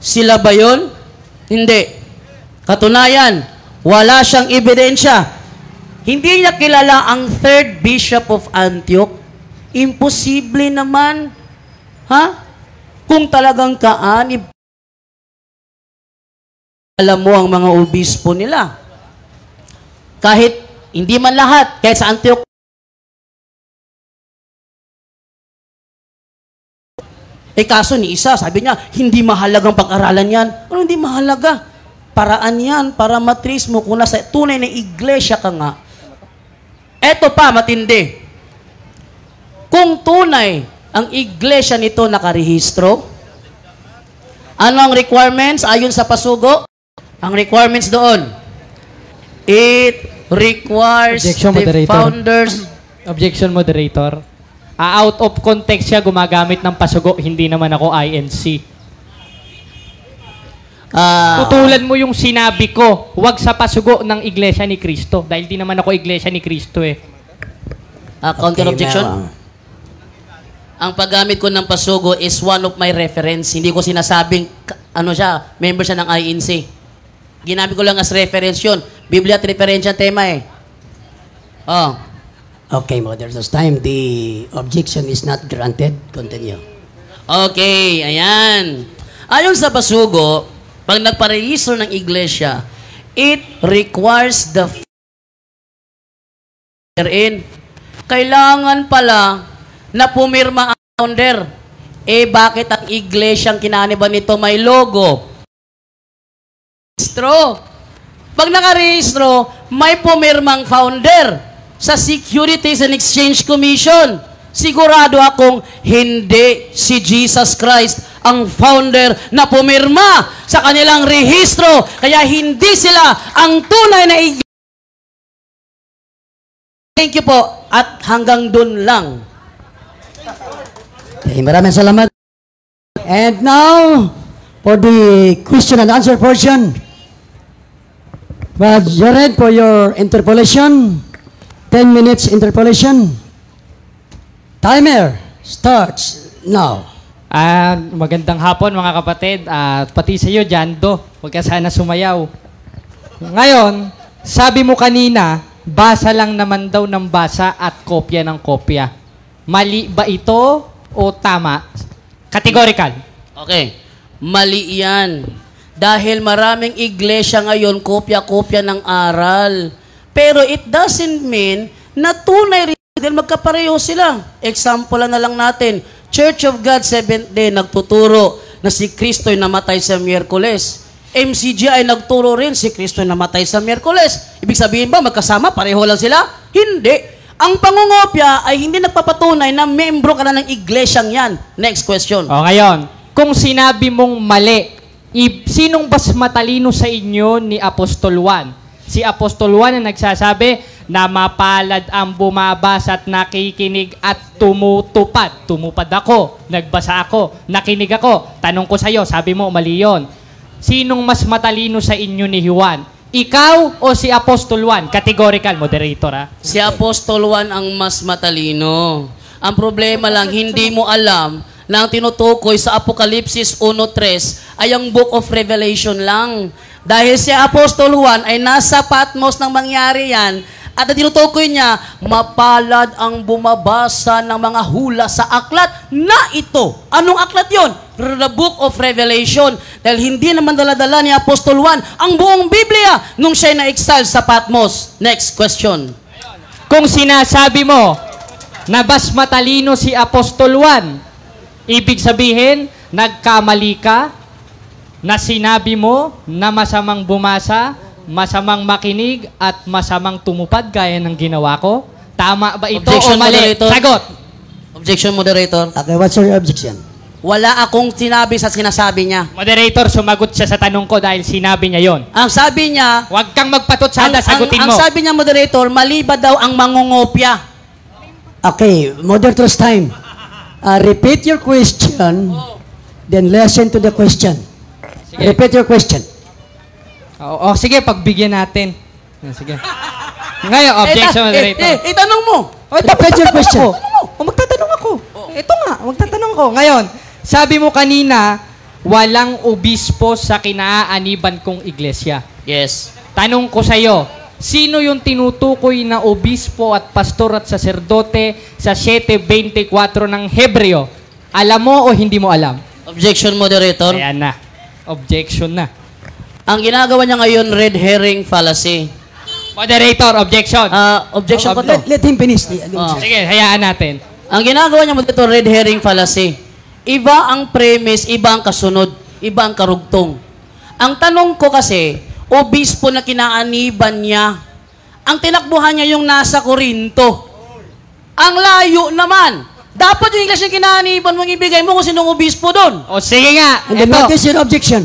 Sila ba yun? Hindi. Katunayan, wala siyang ebidensya. Hindi niya kilala ang third bishop of Antioch. Imposible naman. Ha? Kung talagang kaanib, alam mo ang mga obispo nila. Kahit hindi man lahat, kahit sa Antioch, kaso ni isa, sabi niya, hindi mahalagang pag-aralan yan. Ano hindi mahalaga? Paraan yan para matrace mo kung nasa tunay na iglesia ka nga. Eto pa, matindi. Kung tunay ang iglesia nito nakarehistro, ano ang requirements ayon sa pasugo? Ang requirements doon, it requires Objection, the moderator. founders. Objection, moderator. Out of context siya gumagamit ng pasugo, hindi naman ako INC. Tutulan mo yung sinabi ko, huwag sa pasugo ng Iglesia ni Cristo. Dahil di naman ako Iglesia ni Cristo eh. Counter Okay, objection? Mel. Ang paggamit ko ng pasugo is one of my reference. Hindi ko sinasabing, ano siya, member siya ng INC. Ginamit ko lang as reference yun. Biblia at referensya tema eh. Oh. Okay, Moderator's time. The objection is not granted. Continue. Okay, ayan. Ayon sa pasugo, pag nagparehistro ng iglesia, it requires the in. Kailangan pala na pumirma ang founder. Bakit ang iglesyang kinaniban nito may logo? Rehistro. Pag nakarehistro, may pumirmang founder sa Securities and Exchange Commission. Sigurado akong hindi si Jesus Christ ang founder na pumirma sa kanilang rehistro. Kaya hindi sila ang tunay na iglesia. Thank you po. At hanggang dun lang. Okay, maraming salamat. And now, for the question and answer portion, Jared, for your interpolation, 10 minutes interpolation. Timer starts now. Magandang hapon mga kapatid. Pati sa iyo, Jando. Huwag ka sana sumayaw. Ngayon, sabi mo kanina, basa lang naman daw ng basa at kopya ng kopya. Mali ba ito o tama? Categorical. Okay. Mali yan. Dahil maraming iglesia ngayon, kopya-kopya ng aral. Pero it doesn't mean na tunay rin dahil magkapareho sila. Example na lang natin. Church of God Seventh Day nagtuturo na si Kristo'y namatay sa Miyerkules. MCG ay nagturo rin si Kristo'y namatay sa Miyerkules. Ibig sabihin ba magkasama? Pareho lang sila? Hindi. Ang pangungopya ay hindi nagpapatunay na membro ka na ng iglesyang yan. Next question. O ngayon, kung sinabi mong mali, sinong mas matalino sa inyo ni Apostol Juan? Si Apostol Juan na nagsasabi na mapalad ang bumabasa at nakikinig at tumutupad. Tumupad ako, nagbasa ako, nakinig ako. Tanong ko sa'yo, sabi mo, mali yun. Sinong mas matalino sa inyo ni Juan? Ikaw o si Apostol Juan? Categorical, moderator, ha? Si Apostol Juan ang mas matalino. Ang problema lang, hindi mo alam na ang tinutukoy sa Apokalipsis 1:3 ay ang Book of Revelation lang. Dahil si Apostol Juan ay nasa Patmos nang mangyari yan, at ang tinutukoy niya, mapalad ang bumabasa ng mga hula sa aklat na ito. Anong aklat yon? The Book of Revelation. Dahil hindi naman daladala ni Apostol Juan ang buong Biblia nung siya na-exile sa Patmos. Next question. Kung sinasabi mo na mas matalino si Apostol Juan, ibig sabihin, nagkamali ka na sinabi mo na masamang bumasa, masamang makinig, at masamang tumupad gaya ng ginawa ko? Tama ba ito Objection, o mali? moderator. Sagot! Objection, moderator. Okay, what's your objection? Wala akong sinabi sa sinasabi niya. Moderator, sumagot siya sa tanong ko dahil sinabi niya yon. Ang sabi niya, Huwag kang magpatutsada, sagutin ang mo. sabi niya, moderator, mali ba daw ang mangungopya? Okay, moderator's time. Repeat your question, then listen to the question. Repeat your question. Sige, pagbigyan natin. Sige. Ngayon, objection, moderator. Itanong mo. Repeat your question. Magtatanong ako. Ito nga, magtatanong ko. Ngayon, sabi mo kanina, walang obispo sa kinaaaniban kong iglesia. Yes. Tanong ko sa'yo, sino yung tinutukoy na obispo at pastor at saserdote sa 7:24 ng Hebreo? Alam mo o hindi mo alam? Objection, moderator. Ayan na. Objection na. Ang ginagawa niya ngayon, red herring fallacy. Moderator, objection. Objection ko to. Let him finish. Sige, hayaan natin. Ang ginagawa niya, moderator, red herring fallacy. Iba ang premise, iba ang kasunod, iba ang karugtong. Ang tanong ko kasi, obispo na kinaaniban niya, ang tinakbuhan niya yung nasa Korinto. Ang layo naman. Dapat yung iglesia kinaaniban mong ibigay mo kung sinong obispo doon. O sige nga, And then what is your objection?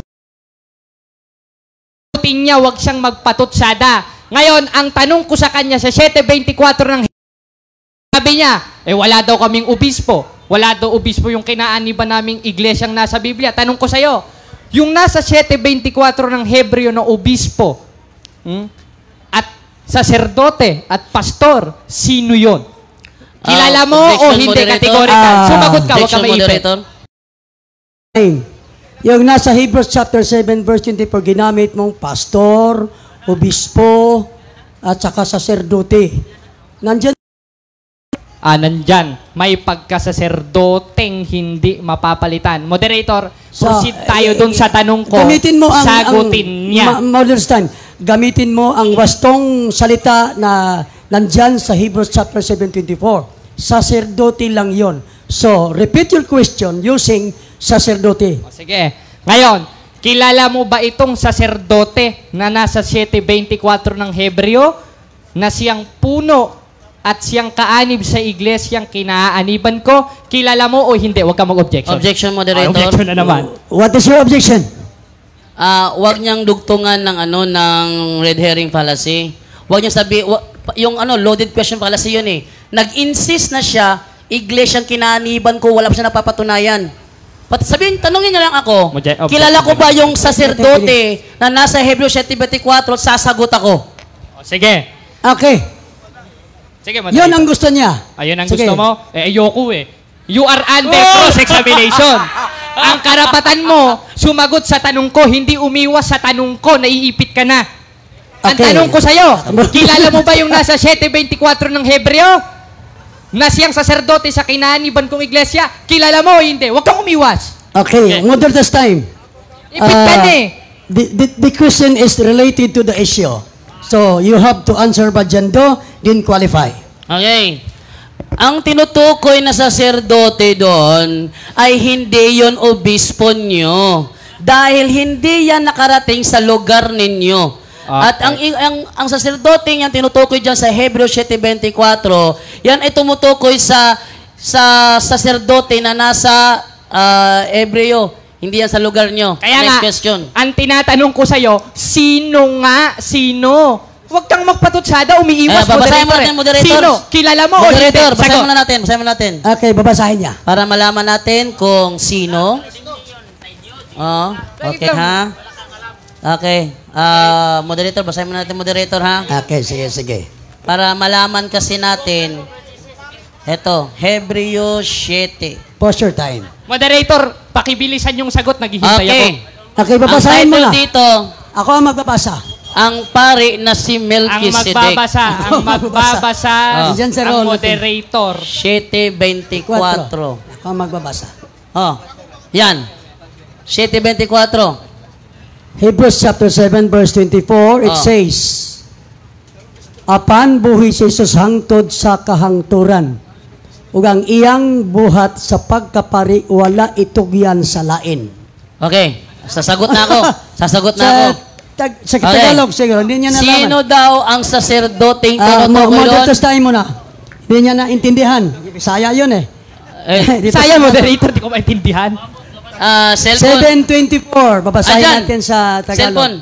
niya, wag siyang magpatutsada. Ngayon, ang tanong ko sa kanya sa 7:24 ng sabi niya, wala daw kaming obispo. Wala daw obispo yung kinaaniban naming iglesyang nasa Biblia. Tanong ko sa'yo, yung nasa 7:24 ng Hebreo na obispo at saserdote at pastor, sino yon? Kilala mo o hindi? Categorical. Sumagot ka, wag ka maipit. Yung nasa Hebrews chapter 7 verse 24, ginamit mong pastor, obispo, at saka saserdote. Nandyan. Nandyan. May pagkasaserdoteng hindi mapapalitan. Moderator, proceed tayo dun sa tanong ko. Gamitin mo ang sagutin niya. Mother's time. Gamitin mo ang wastong salita na nandyan sa Hebrews chapter 7:24. Saserdote lang yon. So, repeat your question using saserdote. Sige. Ngayon, kilala mo ba itong saserdote na nasa 7:24 ng Hebreo na siyang puno at siyang kaanib sa iglesyang kinaaniban ko? Kilala mo o hindi? Huwag ka mag-objection. Objection, moderator. Objection na naman. What is your objection? Huwag niyang dugtungan ng red herring fallacy. Huwag niya yung loaded question fallacy yun eh. Nag-insist na siya, iglesyang kinaniban ko, wala pa siya napapatunayan. Tanungin niya lang ako, kilala ko ba yung saserdote na nasa Hebreo 7:24? Sasagot ako. Sige. Okay. Sige, Yun ang gusto niya. Ayun ang Sige. gusto mo? Ayoko eh. You are under cross-examination. Ang karapatan mo, sumagot sa tanong ko, hindi umiwas sa tanong ko, naiipit ka na. Ang Okay. tanong ko sa'yo, kilala mo ba yung nasa 7:24 ng Hebreo? Na siyang saserdote sa kinaaniban kong iglesia? Kilala mo o hindi? Huwag kang umiwas. Okay, moderator's time. Ipit ka na eh. The question is related to the issue. So, you have to answer ba dyan do, didn't qualify. Okay. Ang tinutukoy na saserdote doon ay hindi yon obispo nyo. Dahil hindi yan nakarating sa lugar ninyo. At ang saserdote yan tinutukoy dyan sa Hebreo 7:24, yan ay tumutukoy sa saserdote na nasa Hebreo. Hindi yan sa lugar nyo. Kaya Next nga, question. ang tinatanong ko sa'yo, sino nga? Sino? Huwag kang magpatutsada, umiiwas, babasahin mo moderator. natin, moderator. Sino? Kilala mo o hindi? Moderator, basahin Sagot. mo na natin, basahin mo natin. Okay, babasahin niya. Para malaman natin kung sino. Oh, okay ha? Okay. Moderator, basahin mo natin, moderator ha? Okay, sige. Para malaman kasi natin, eto, Hebreo 7. Post your time. Moderator, pakibilisan yung sagot, naghihintay ako. Okay. Okay, Ang babasahin mo title na. dito, Ako ang magbabasa. ang pari na si Ang Melchizedek. magbabasa, Diyan sa ang roll. moderator. 7:24. Ako ang magbabasa. Oh, yan. 7:24. Hebrews chapter 7 verse 24, it Oh. says, Apan buhi si Jesus hangtod sa kahangturan, ug ang iyang buhat sa pagkapari wala itugyan sa lain. Okay. Sasagot na ako. Sasagot na ako. Sa Tagalog, siguro, hindi niya nalaman. Sino daw ang saserdoteng tinutukoy Model doon? test tayo muna. Hindi niya naintindihan. Saya yun eh. Dito Sayang, sa- moderator, di ko maintindihan. Cellphone. 7:24. Babasahin Andyan. natin sa Tagalog.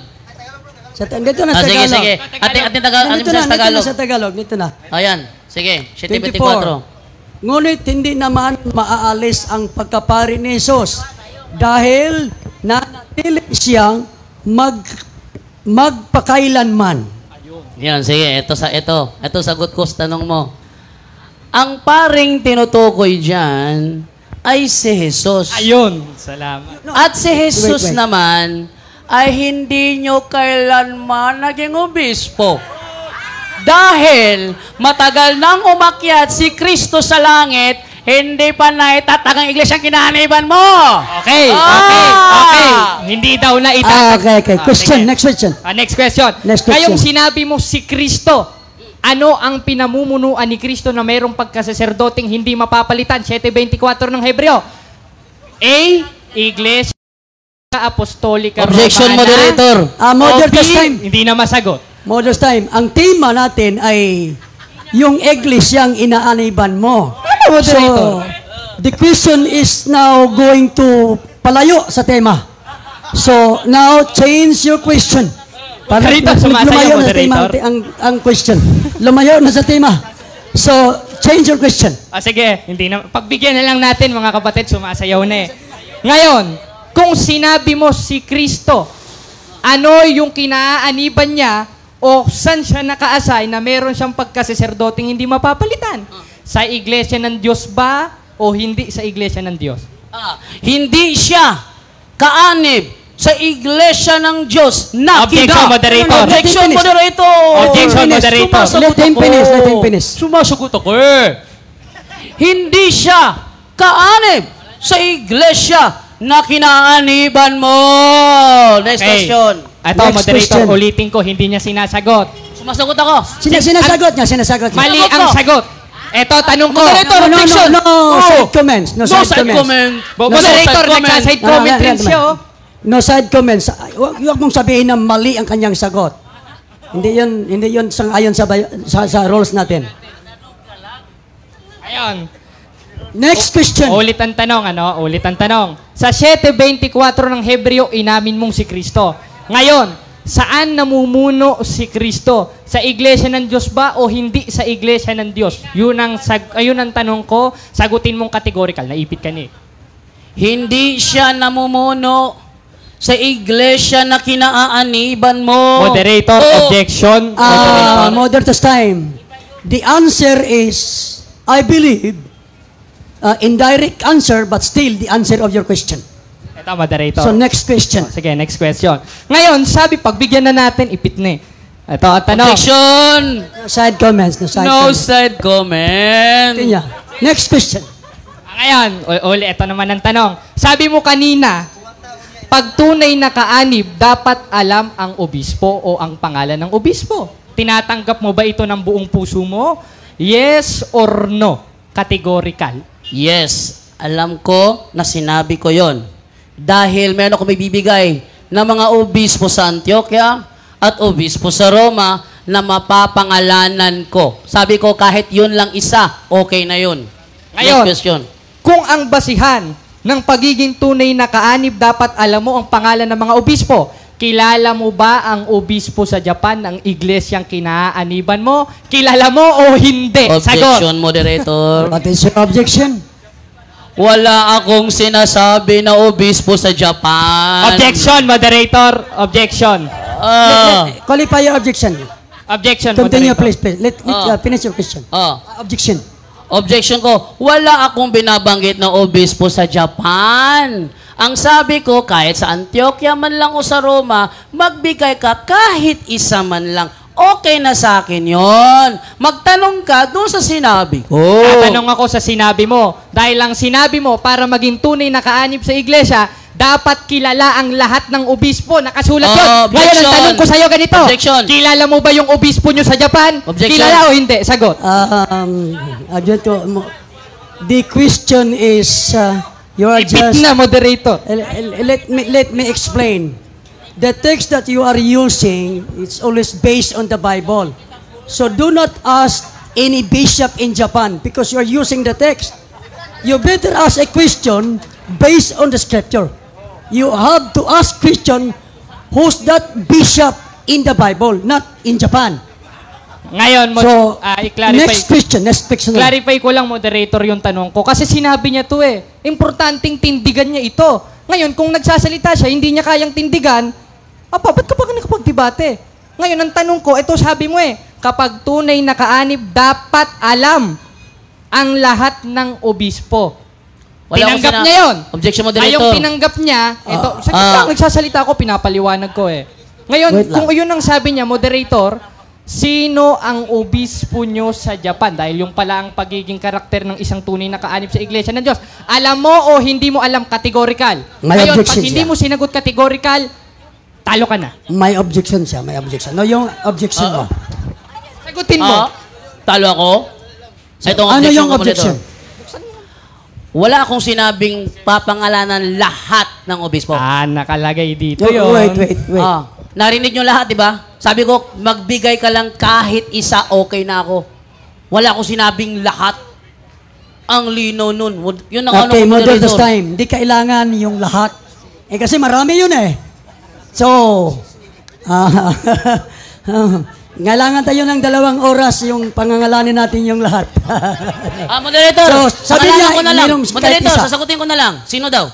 Cellphone. Dito na sa Sige, Tagalog. sige. Ating Tagalog. Dito na sa Tagalog. Dito na. Ayan. Sige. 24. 7:24. Ngunit hindi naman maaalis ang pagkapari ni Jesus dahil nanatili siyang magpakailanman. Yan, sige. Ito sagot ko sa tanong mo. Ang paring tinutukoy dyan ay si Jesus. Ayun. Salamat. At si Jesus Wait. naman ay hindi nyo kailanman naging obispo. Dahil matagal nang umakyat si Kristo sa langit, hindi pa naitatagang iglesia ang kinahaniban mo. Okay. Hindi daw na Okay. Question. Next question. Next question. Next question. Ngayong sinabi mo si Kristo, ano ang pinamumunuan ni Kristo na mayroong pagkasaserdoting hindi mapapalitan? 7:24 ng Hebreo. A. Iglesia Apostolika Objection, Romana. moderator. Model O B, test time. hindi na masagot. Model time. Ang tema natin ay yung iglesyang inaaniban mo. moderator? So, the question is now going to palayo sa tema. So, now change your question. Para Rito, sumasayaw, lumayo na sa tema moderator. ang question. Lumayo na sa tema. So, change your question. Sige, hindi na. Pagbigyan na lang natin, mga kapatid, sumasayaw na eh. Ngayon, kung sinabi mo si Kristo, ano yung kinaaniban niya o saan siya nakaasay na meron siyang pagkasaserdoting hindi mapapalitan? Sa iglesia ng Diyos ba o hindi sa iglesia ng Diyos? Hindi siya kaanib sa iglesia ng Diyos na Objection, moderator. Objection, moderator. Objection, moderator. Let him finish. Let him finish. Sumasagot ako eh. Hindi siya kaanib sa iglesia na kinaaniban mo. Next question. Ito, Next moderator, question. ulitin ko, hindi niya sinasagot. Sumasagot ako. Sinasagot niya. Mali Sagot ang ko. sagot. Ito, tanong ko. Moderator, objection. No Oh. side comments. No side comments. comment. Moderator, comment. nagsaside comment rin siya, oh. No side comments. Huwag mong sabihin na mali ang kanyang sagot. Hindi yun sang-ayon sa rules natin. Ayun. Next question. Ulit ang tanong. Sa 7:24 ng Hebreo, inamin mong si Kristo. Ngayon, saan namumuno si Kristo? Sa iglesia ng Diyos ba o hindi sa iglesia ng Diyos? Yun ang tanong ko. Sagutin mong categorical. Naipit ka ni. Hindi siya namumuno sa iglesia na kinaaaniban mo. Moderator, objection. Modern test time. The answer is, I believe, indirect answer, but still the answer of your question. Ito, moderator. So next question. Sige, next question. Ngayon, sabi, pagbigyan na natin, ipit na eh. Ito, ang tanong. Objection. No side comments. No side No comments. side comment. Tingnan niya. Next question. Ngayon, uli, ito naman ang tanong. Sabi mo kanina, pag tunay na kaanib, dapat alam ang obispo o ang pangalan ng obispo. Tinatanggap mo ba ito ng buong puso mo? Yes or no? Categorical. Yes, alam ko na sinabi ko yon. Dahil meron ako may bibigay ng mga obispo sa Antioquia at obispo sa Roma na mapapangalanan ko. Sabi ko, kahit yun lang isa, okay na yun. Ngayon, Next question. kung ang basihan ng pagiging tunay na kaanib, dapat alam mo ang pangalan ng mga obispo. kilala mo ba ang obispo sa Japan, ang iglesyang kinaaniban mo? Kilala mo o hindi? Sagot. Objection, moderator. What is your objection? Wala akong sinasabi na obispo sa Japan. Objection, moderator. Objection. Qualify your objection. Objection, Continue, moderator. please. Let finish your question. Objection. Objection ko, wala akong binabanggit na obispo sa Japan. Ang sabi ko, kahit sa Antioquia man lang o sa Roma, magbigay ka kahit isa man lang. Okay na sa akin yon. Magtanong ka doon sa sinabi ko. Tatanong ako sa sinabi mo. Dahil lang sinabi mo, para maging tunay na kaanib sa iglesia, dapat kilala ang lahat ng obispo. Nakasulat yun. Ngayon, ang tanong ko sa'yo ganito. Objection. Kilala mo ba yung obispo nyo sa Japan? Objection. Kilala o hindi? Sagot. The question is, you are Ipit just... na, moderator. Let me explain. The text that you are using is always based on the Bible. So do not ask any bishop in Japan because you are using the text. You better ask a question based on the scripture. You have to ask question, who's that bishop in the Bible, not in Japan. Ngayon, So, i-clarify. next question. Clarify ko lang, moderator, yung tanong ko. Kasi sinabi niya to eh. Importanteng tindigan niya ito. Ngayon, kung nagsasalita siya, hindi niya kayang tindigan, ba't ka pa nakapagdebate? Ngayon, ang tanong ko, ito sabi mo eh, kapag tunay na kaanib, dapat alam ang lahat ng obispo. Tinanggap niya yun. Objection, moderator. Ngayong tinanggap niya, ito, nagsasalita ako, pinapaliwanag ko eh. Ngayon, kung yun ang sabi niya, moderator, sino ang obispo nyo sa Japan? Dahil yung pala ang pagiging karakter ng isang tunay na kaanib sa Iglesia ng Diyos. Alam mo o hindi mo alam, categorical. Ngayon, pag hindi mo sinagot categorical, talo ka na. May objection siya, may objection. No, yung objection mo. Sagutin mo. Talo ako? Ito Ano yung objection? Wala akong sinabing papangalanan lahat ng obispo. Nakalagay dito Wait, yun. wait. Narinig nyo lahat, di ba? Sabi ko, magbigay ka lang kahit isa, okay na ako. Wala akong sinabing lahat. Ang lino nun. Yun ang Okay, ano, model this time. Di kailangan yung lahat. Kasi marami yun eh. So, ngailangan tayo ng 2 oras yung pangangalanin natin yung lahat. Moderator, So, sabi niya, ko na lang. mayroong Moderator, kahit isa. sasagutin ko na lang. Sino daw?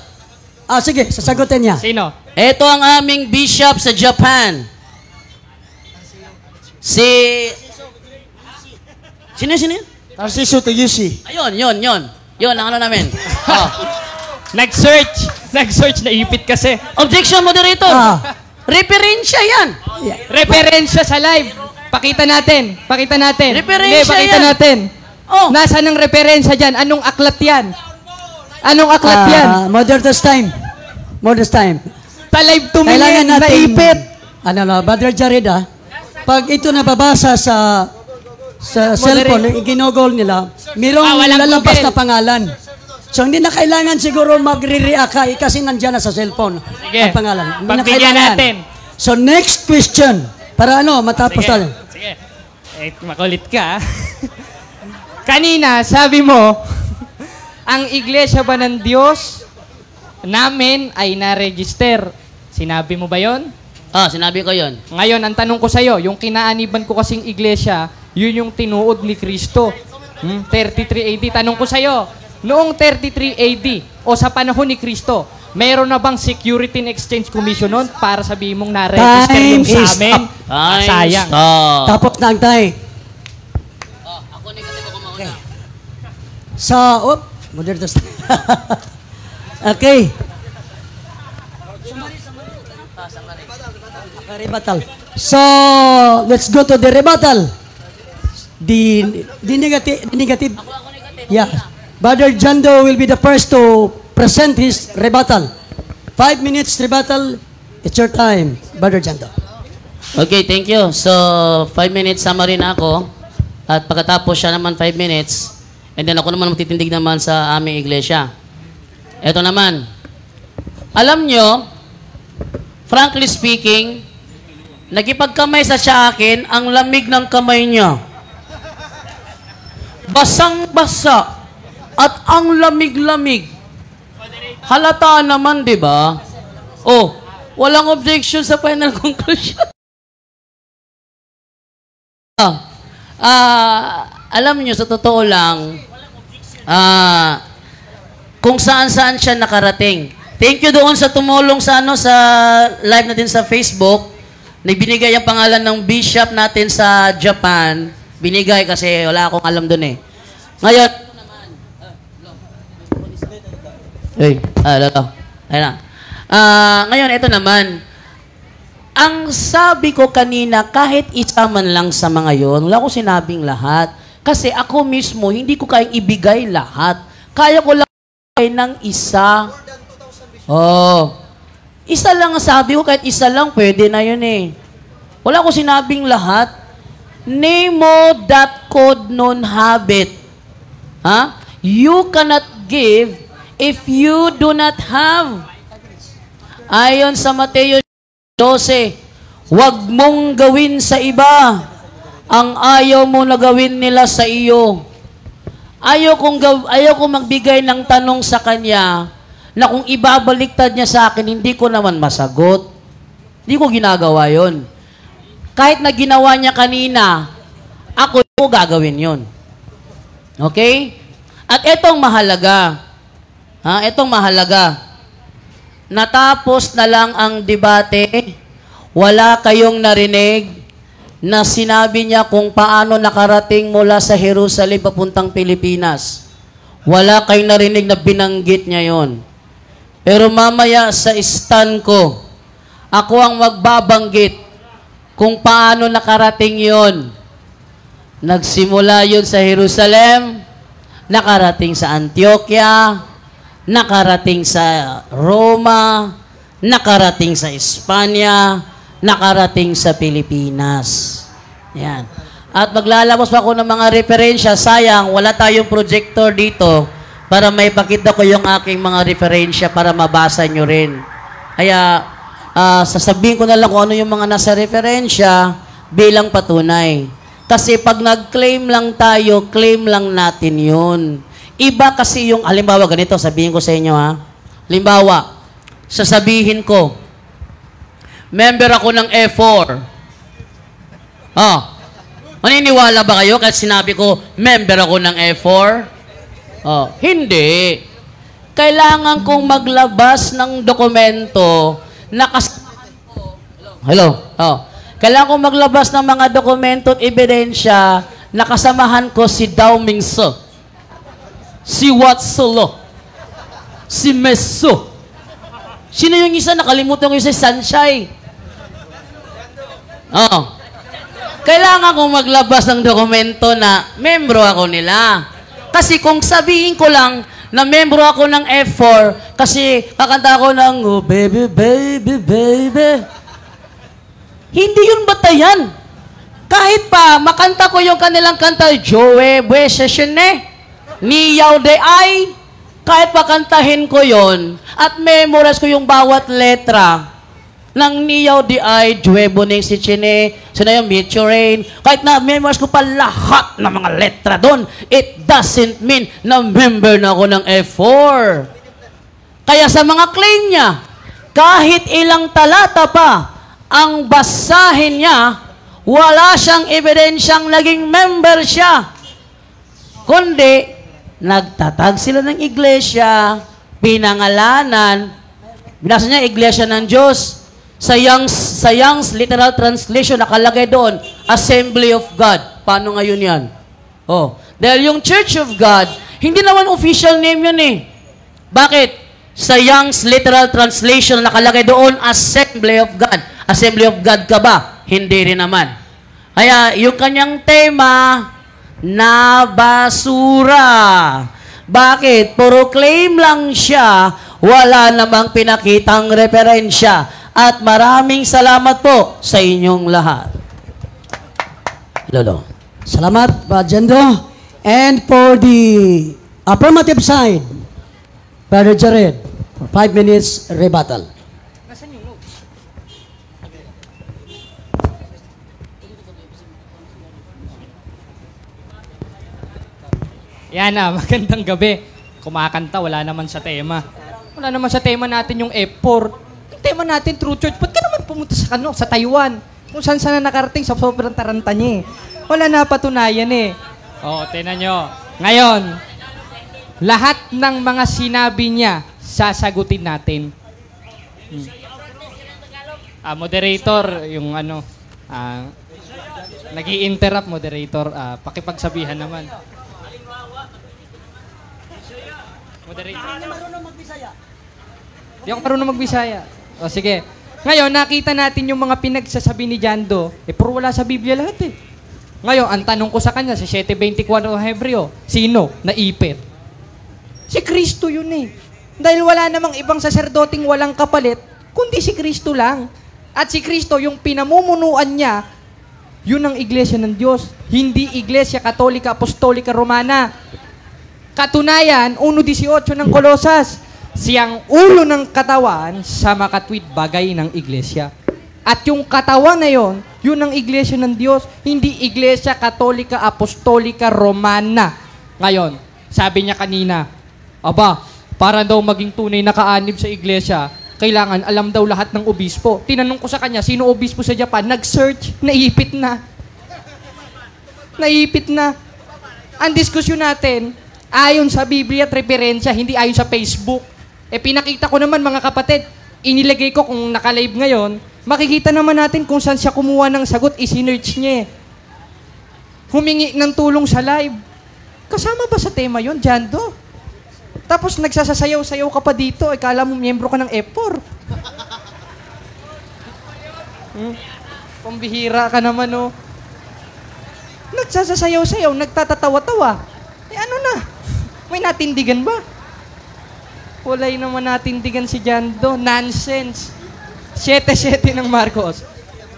Sige, sasagutin niya. Sino? Ito ang aming bishop sa Japan. Sino yun? Tarcisio Tuyushi. Ayun, yun. Yun, ang ano namin. Nag-search na ipit kasi. Objection, moderator. Referensya yan. Referensya sa live. Pakita natin. Referensya Pakita yan. natin. Oh. Nasaan ang referensya dyan? Anong aklat yan? Modest time. Sa live Kailangan tumingin, natin, naipit. Brother Jared pag ito nababasa sa cellphone, ginogol nila, mayroong walang lalabas Google. na pangalan. So, hindi na kailangan siguro magre-react ka kasi nandiyan na sa cellphone Sige. ang pangalan. Hindi na Pagbigyan kailangan. natin. So, next question. Para matapos tayo. Sige. Makulit ka. Kanina, sabi mo, ang iglesia ba ng Diyos namin ay na-register. Sinabi mo ba yon? Sinabi ko yun. Ngayon, ang tanong ko sa'yo, yung kinaaniban ko kasing iglesia, yun yung tinuod ni Kristo. 33 AD. Tanong ko sa'yo, noong 33 AD o sa panahon ni Kristo, meron na bang Security and Exchange Commission nun para sabihin mong na-register yung sa amin? Sayang. Tapos na ang tayo. Ako na kasi ko kumauna. Modern Okay. Rebuttal. So, let's go to the rebuttal. The negative. Yeah. Brother Jando will be the first to present his rebuttal. 5 minutes rebuttal. It's your time, Brother Jando. Okay, thank you. So, 5 minutes summary na ako. At pagkatapos siya naman 5 minutes. And then ako naman magtitindig naman sa aming iglesia. Ito naman. Alam nyo, frankly speaking, nagipagkamay sa akin, ang lamig ng kamay niya. Basang-basa. At ang lamig-lamig. Halata naman, di ba? Walang objection sa final conclusion. Alam niyo, sa totoo lang, kung saan-saan siya nakarating. Thank you doon sa tumulong sa sa live natin sa Facebook. Nagbinigay ang pangalan ng bishop natin sa Japan. Binigay kasi wala akong alam doon eh. Ngayon, ngayon, ito naman. Ang sabi ko kanina, kahit isa man lang sa mga yon, wala ko sinabing lahat. Kasi ako mismo, hindi ko kayang ibigay lahat. Kaya ko lang ibigay ng isa. Oh. Isa lang ang sabi ko, kahit isa lang, pwede na yun eh. Wala ko sinabing lahat. Nemo that could non habit. Huh? You cannot give if you do not have. Ayon sa Mateo 12, huwag mong gawin sa iba ang ayaw mo na gawin nila sa iyo. Ayaw kong magbigay ng tanong sa kanya na kung ibabaliktad niya sa akin, hindi ko naman masagot. Hindi ko ginagawa yon. Kahit na ginawa niya kanina, ako gagawin yon. Okay? At etong mahalaga. Etong mahalaga. Natapos na lang ang debate, wala kayong narinig na sinabi niya kung paano nakarating mula sa Jerusalem papuntang Pilipinas. Wala kayong narinig na binanggit niya yon. Pero mamaya sa stand ko, ako ang magbabanggit kung paano nakarating yon. Nagsimula yon sa Jerusalem, nakarating sa Antioquia, nakarating sa Roma, nakarating sa Espanya, nakarating sa Pilipinas. Yan. At maglalabas pa ako ng mga referensya. Sayang, wala tayong projector dito para may pakita ko yung aking mga referensya para mabasa nyo rin. Kaya, sasabihin ko na lang kung ano yung mga nasa referensya bilang patunay. Kasi pag nag-claim lang tayo, claim lang natin yun. Iba kasi yung, halimbawa ganito, sabihin ko sa inyo halimbawa, sasabihin ko, member ako ng F4. Maniniwala ba kayo kahit sinabi ko, member ako ng F4? Hindi. Kailangan kong maglabas ng dokumento na kasamahan ko. Hello? Kailangan kong maglabas ng mga dokumento at ebidensya na kasamahan ko si Dao Mingso, si Watsolo, si Meso. Sino yung isa? Nakalimutan ko yung si Sunshine. Kailangan kong maglabas ng dokumento na membro ako nila. Kasi kung sabihin ko lang na membro ako ng F4, kasi kakanta ako ng, oh, baby, baby, baby. Hindi yun batayan. Kahit pa, makanta ko yung kanilang kanta, Joe, Buesesene, Niyaw de ay, kahit pakantahin ko yon at memorize ko yung bawat letra ng Niyaw de ay, Juebo Ning si Chine, sino yung Mitchurain, kahit na memorize ko pa lahat ng mga letra doon, it doesn't mean na member na ako ng F4. Kaya sa mga claim niya, kahit ilang talata pa ang basahin niya, wala siyang ebidensyang naging member siya. Kundi, nagtatag sila ng iglesia, pinangalanan, binasa niya iglesia ng Diyos. Sa Young's literal translation, nakalagay doon, Assembly of God. Paano ngayon yan? Dahil yung Church of God, hindi naman official name yun eh. Bakit? Sa Young's literal translation, nakalagay doon, Assembly of God. Assembly of God ka ba? Hindi rin naman. Kaya, yung kanyang tema, na basura. Bakit? Puro claim lang siya, wala namang pinakitang referensya. At maraming salamat po sa inyong lahat. Lolo. Salamat, Jendo. And for the affirmative side, Brother Jared, for 5 minutes rebuttal. Yan na, magandang gabi. Kumakanta, wala naman sa tema. Wala naman sa tema natin yung F4. Ang tema natin, True Church. Ba't ka naman pumunta sa Taiwan? Kung saan na nakarating sa sobrang taranta niya eh. Wala na patunayan eh. Tinan nyo. Ngayon, lahat ng mga sinabi niya, sasagutin natin. Moderator, yung nag-i-interrupt, moderator. Pakipagsabihan naman. Moderator. Di ako marunong magbisaya. O sige. Ngayon, nakita natin yung mga pinagsasabi ni Jando. Pero wala sa Biblia lahat eh. Ngayon, ang tanong ko sa kanya, sa 7:24 Hebreo, sino? Naipit. Si Kristo yun eh. Dahil wala namang ibang saserdoting walang kapalit, kundi si Kristo lang. At si Kristo, yung pinamumunuan niya, yun ang iglesia ng Diyos. Hindi iglesia katolika, apostolika, romana. Katunayan, 1:18 ng Kolosas, siyang ulo ng katawan sa makatwid bagay ng iglesia. At yung katawan na yon, yun ang iglesia ng Diyos, hindi iglesia katolika, apostolika, romana. Ngayon, sabi niya kanina, para daw maging tunay na kaanib sa iglesia, kailangan alam daw lahat ng obispo. Tinanong ko sa kanya, sino obispo sa Japan? Nag-search, naipit na. Naipit na. Ang diskusyon natin, ayon sa Biblia at referensya, hindi ayon sa Facebook. Pinakita ko naman mga kapatid, inilagay ko kung naka-live ngayon, makikita naman natin kung saan siya kumuha ng sagot, isinerch niya. Humingi ng tulong sa live. Kasama ba sa tema yon, Jando? Tapos nagsasasayaw-sayaw ka pa dito, kala mo miyembro ka ng F4. Pambihira ka naman, oh. Nagsasasayaw-sayaw, nagtatatawa-tawa. Ano na? May natindigan ba? Walay naman natindigan si Jando. Nonsense. 7:7 ng Marcos.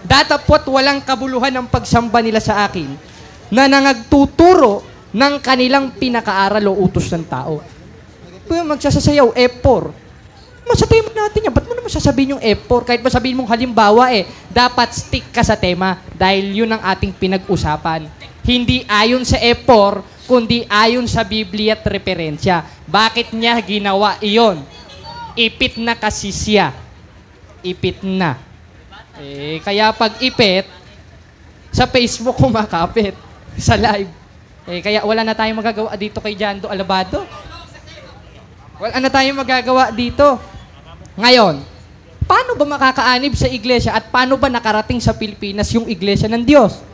Datapot walang kabuluhan ang pagsamba nila sa akin na nangagtuturo ng kanilang pinakaaral o utos ng tao. Kung magsasasayaw, F4. Masabihin natin yan. Ba't mo naman sasabihin yung F4? Kahit masabihin mong halimbawa dapat stick ka sa tema dahil yun ang ating pinag-usapan. Hindi ayon sa F4, kundi ayon sa Biblia at referensya. Bakit niya ginawa iyon? Ipit na kasi siya. Ipit na. Kaya pag ipit, sa Facebook kumakapit. Sa live. Kaya wala na tayong magagawa dito kay Jando Alabado. Wala na tayong magagawa dito. Ngayon, paano ba makakaanib sa iglesia at paano ba nakarating sa Pilipinas yung iglesia ng Diyos?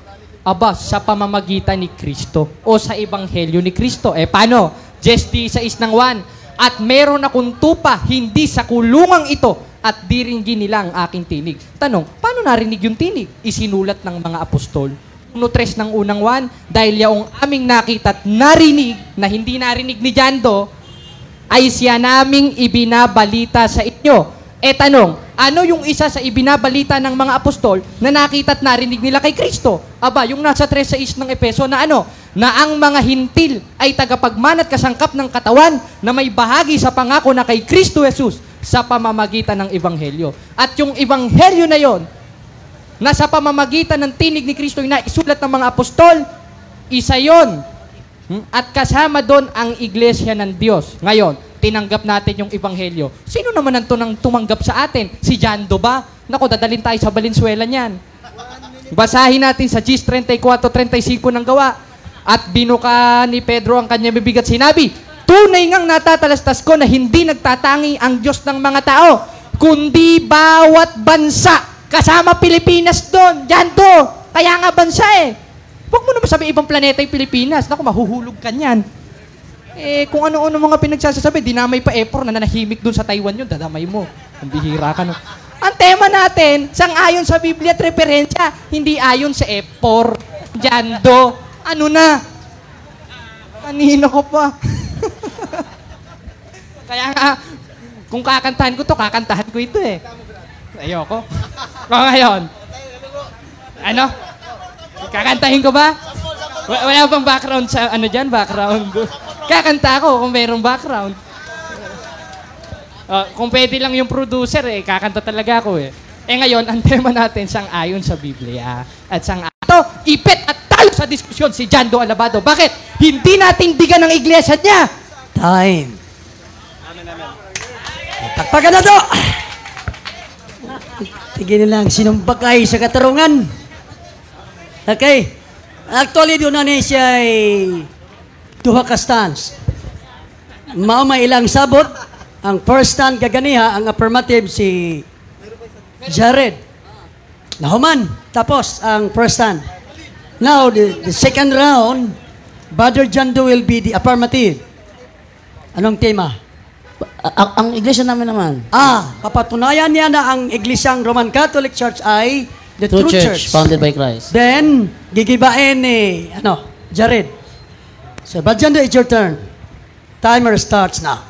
Sa pamamagitan ni Kristo o sa ebanghelyo ni Kristo. Paano? Just 6:1. At meron akong tupa, hindi sa kulungang ito, at diringgin nila ang aking tinig. Tanong, paano narinig yung tinig? Isinulat ng mga apostol. 1:3 ng unang 1, dahil yaong aming nakita at narinig, na hindi narinig ni Jando, ay siya naming ibinabalita sa inyo. Tanong, ano yung isa sa ibinabalita ng mga apostol na nakita at narinig nila kay Kristo? Yung nasa 3:6 ng Efeso na na ang mga hintil ay tagapagman at kasangkap ng katawan na may bahagi sa pangako na kay Kristo Jesus sa pamamagitan ng ebanghelyo. At yung ebanghelyo na yon, na sa pamamagitan ng tinig ni Kristo na isulat ng mga apostol, isa yon. At kasama doon ang iglesia ng Diyos. Ngayon, tinanggap natin yung ebanghelyo. Sino naman ang tumanggap sa atin? Si Jando ba? Naku, dadalhin tayo sa Valenzuela niyan. Basahin natin sa Gis 34:35 ng gawa. At binuka ni Pedro ang kanyang bibig at sinabi, tunay ngang natatalastas ko na hindi nagtatangi ang Diyos ng mga tao, kundi bawat bansa. Kasama Pilipinas doon. Jando, kaya nga bansa Huwag mo naman sabi ibang planeta yung Pilipinas. Naku, mahuhulog ka niyan. Kung ano-ano mga pinagsasasabi, dinamay pa F4 na nanahimik doon sa Taiwan yun, dadamay mo. Ang bihira ka, no? Ang tema natin, sang-ayon sa Biblia at referensya, hindi ayon sa F4. Jando, ano na? Kanina ko pa. Kaya nga, kung kakantahan ko to, kakantahan ko ito Ayoko. Ngayon, ano? Kakantahin ko ba? Wala bang background sa dyan? Background. Kakanta ko kung mayroong background. Kung pwede lang yung producer, kakanta talaga ako ngayon, ang tema natin sang-ayon sa Biblia. At ipit at talo sa diskusyon si Jando Alabado. Bakit? Hindi natindigan ang iglesia niya. Time. Takpakan na to! Sige na lang, sinumbakay sa katarungan. Okay. Actually, doon na ni siya ay duha ka stance. Mao may ilang sabot. Ang first stand kaganiha, ang affirmative si Jared. Nahuman. Tapos, ang first stand. Now, the second round, Brother Jando will be the affirmative. Anong tema? Ang iglesia namin naman. Kapatunayan niya na ang Iglesyang Roman Catholic Church ay the True true Church, church. founded by Christ. Then, gigibain ni, Jared. So, Brother Jando, it's your turn. Timer starts now.